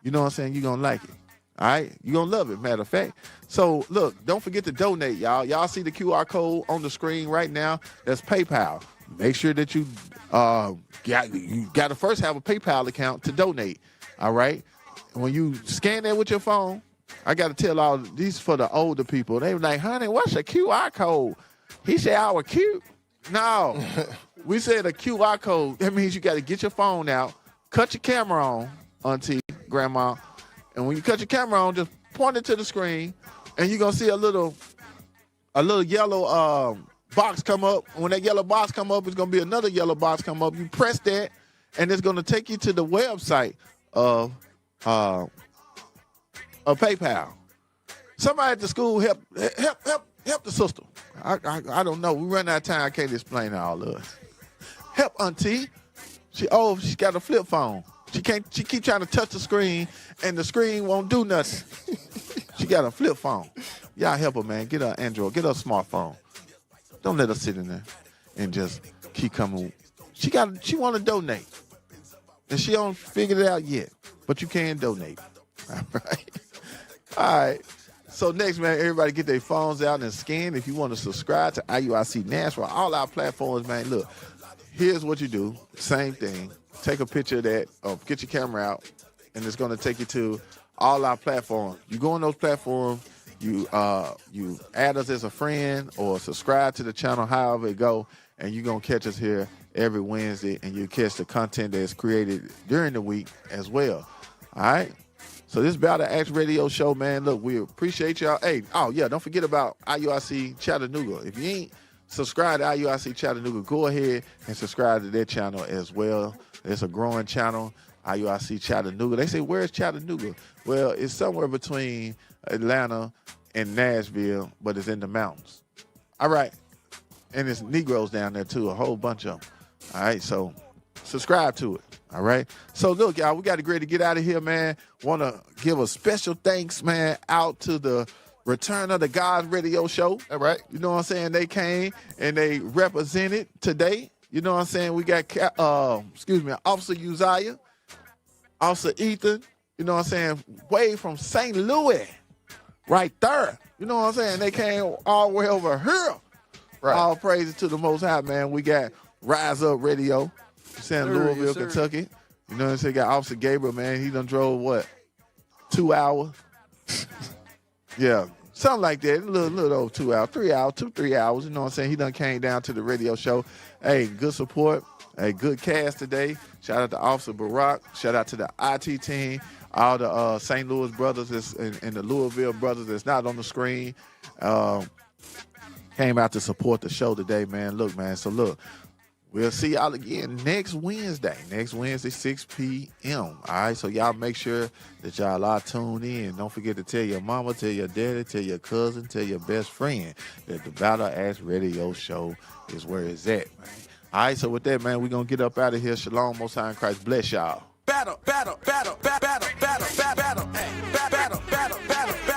You know what I'm saying? You're going to like it. All right? You're going to love it, matter of fact. So, look, don't forget to donate, y'all. Y'all see the QR code on the screen right now? That's PayPal. Make sure that you got to first have a PayPal account to donate, all right? When you scan that with your phone, I got to tell all these for the older people. They were like, honey, what's a QR code? He said, I was cute. No, we said a QR code. That means you got to get your phone out, cut your camera on, auntie, grandma, and when you cut your camera on, just point it to the screen, and you're going to see a little yellow box come up. When that yellow box come up, it's going to be another yellow box come up. You press that, and it's going to take you to the website of PayPal. Somebody at the school help the sister. I don't know. We run out of time. I can't explain all of it. Help auntie. She got a flip phone. She keep trying to touch the screen, and the screen won't do nothing. She got a flip phone. Y'all help her, man. Get her Android. Get her a smartphone. Don't let her sit in there and just keep coming. She want to donate, and she don't figure it out yet. But you can donate. All right. All right. So next, man, everybody get their phones out and scan. If you want to subscribe to IUIC Nashville, all our platforms, man, look, here's what you do. Same thing. Take a picture of that, or get your camera out, and it's going to take you to all our platforms. You go on those platforms, you add us as a friend or subscribe to the channel, however it go, and you're going to catch us here every Wednesday, and you catch the content that's created during the week as well. All right? So this Battle Axe Radio Show, man, look, we appreciate y'all. Hey, don't forget about IUIC Chattanooga. If you ain't subscribed to IUIC Chattanooga, go ahead and subscribe to their channel as well. It's a growing channel, IUIC Chattanooga. They say, where's Chattanooga? Well, it's somewhere between Atlanta and Nashville, but it's in the mountains. All right. And there's Negroes down there, too, a whole bunch of them. All right, so subscribe to it. All right. So, look, y'all, we got to get ready to get out of here, man. Want to give a special thanks, man, out to the Return of the Gods Radio Show. All right. You know what I'm saying? They came and they represented today. You know what I'm saying? We got, Officer Uzziah, Officer Ethan, you know what I'm saying? Way from St. Louis, right there. You know what I'm saying? They came all the way over here. Right. All praises to the Most High, man. We got Rise Up Radio, Louisville, Kentucky. You know what I'm saying? Got Officer Gabriel, man. He done drove, 2 hours? Yeah. Something like that, a little over 2 hours, 3 hours, 3 hours. You know what I'm saying? He done came down to the radio show. Hey, good support. Hey, good cast today. Shout out to Officer Barack. Shout out to the IT team, all the St. Louis brothers and the Louisville brothers that's not on the screen. Came out to support the show today, man. Look, man. So, look. We'll see y'all again next Wednesday. 6 p.m. All right, so y'all make sure that y'all are tuned in. Don't forget to tell your mama, tell your daddy, tell your cousin, tell your best friend that the Battle Axe Radio Show is where it's at, man. All right, so with that, man, we're going to get up out of here. Shalom, Most High in Christ. Bless y'all. Battle, battle, battle, battle, battle, battle, battle, battle, battle, battle, battle, battle.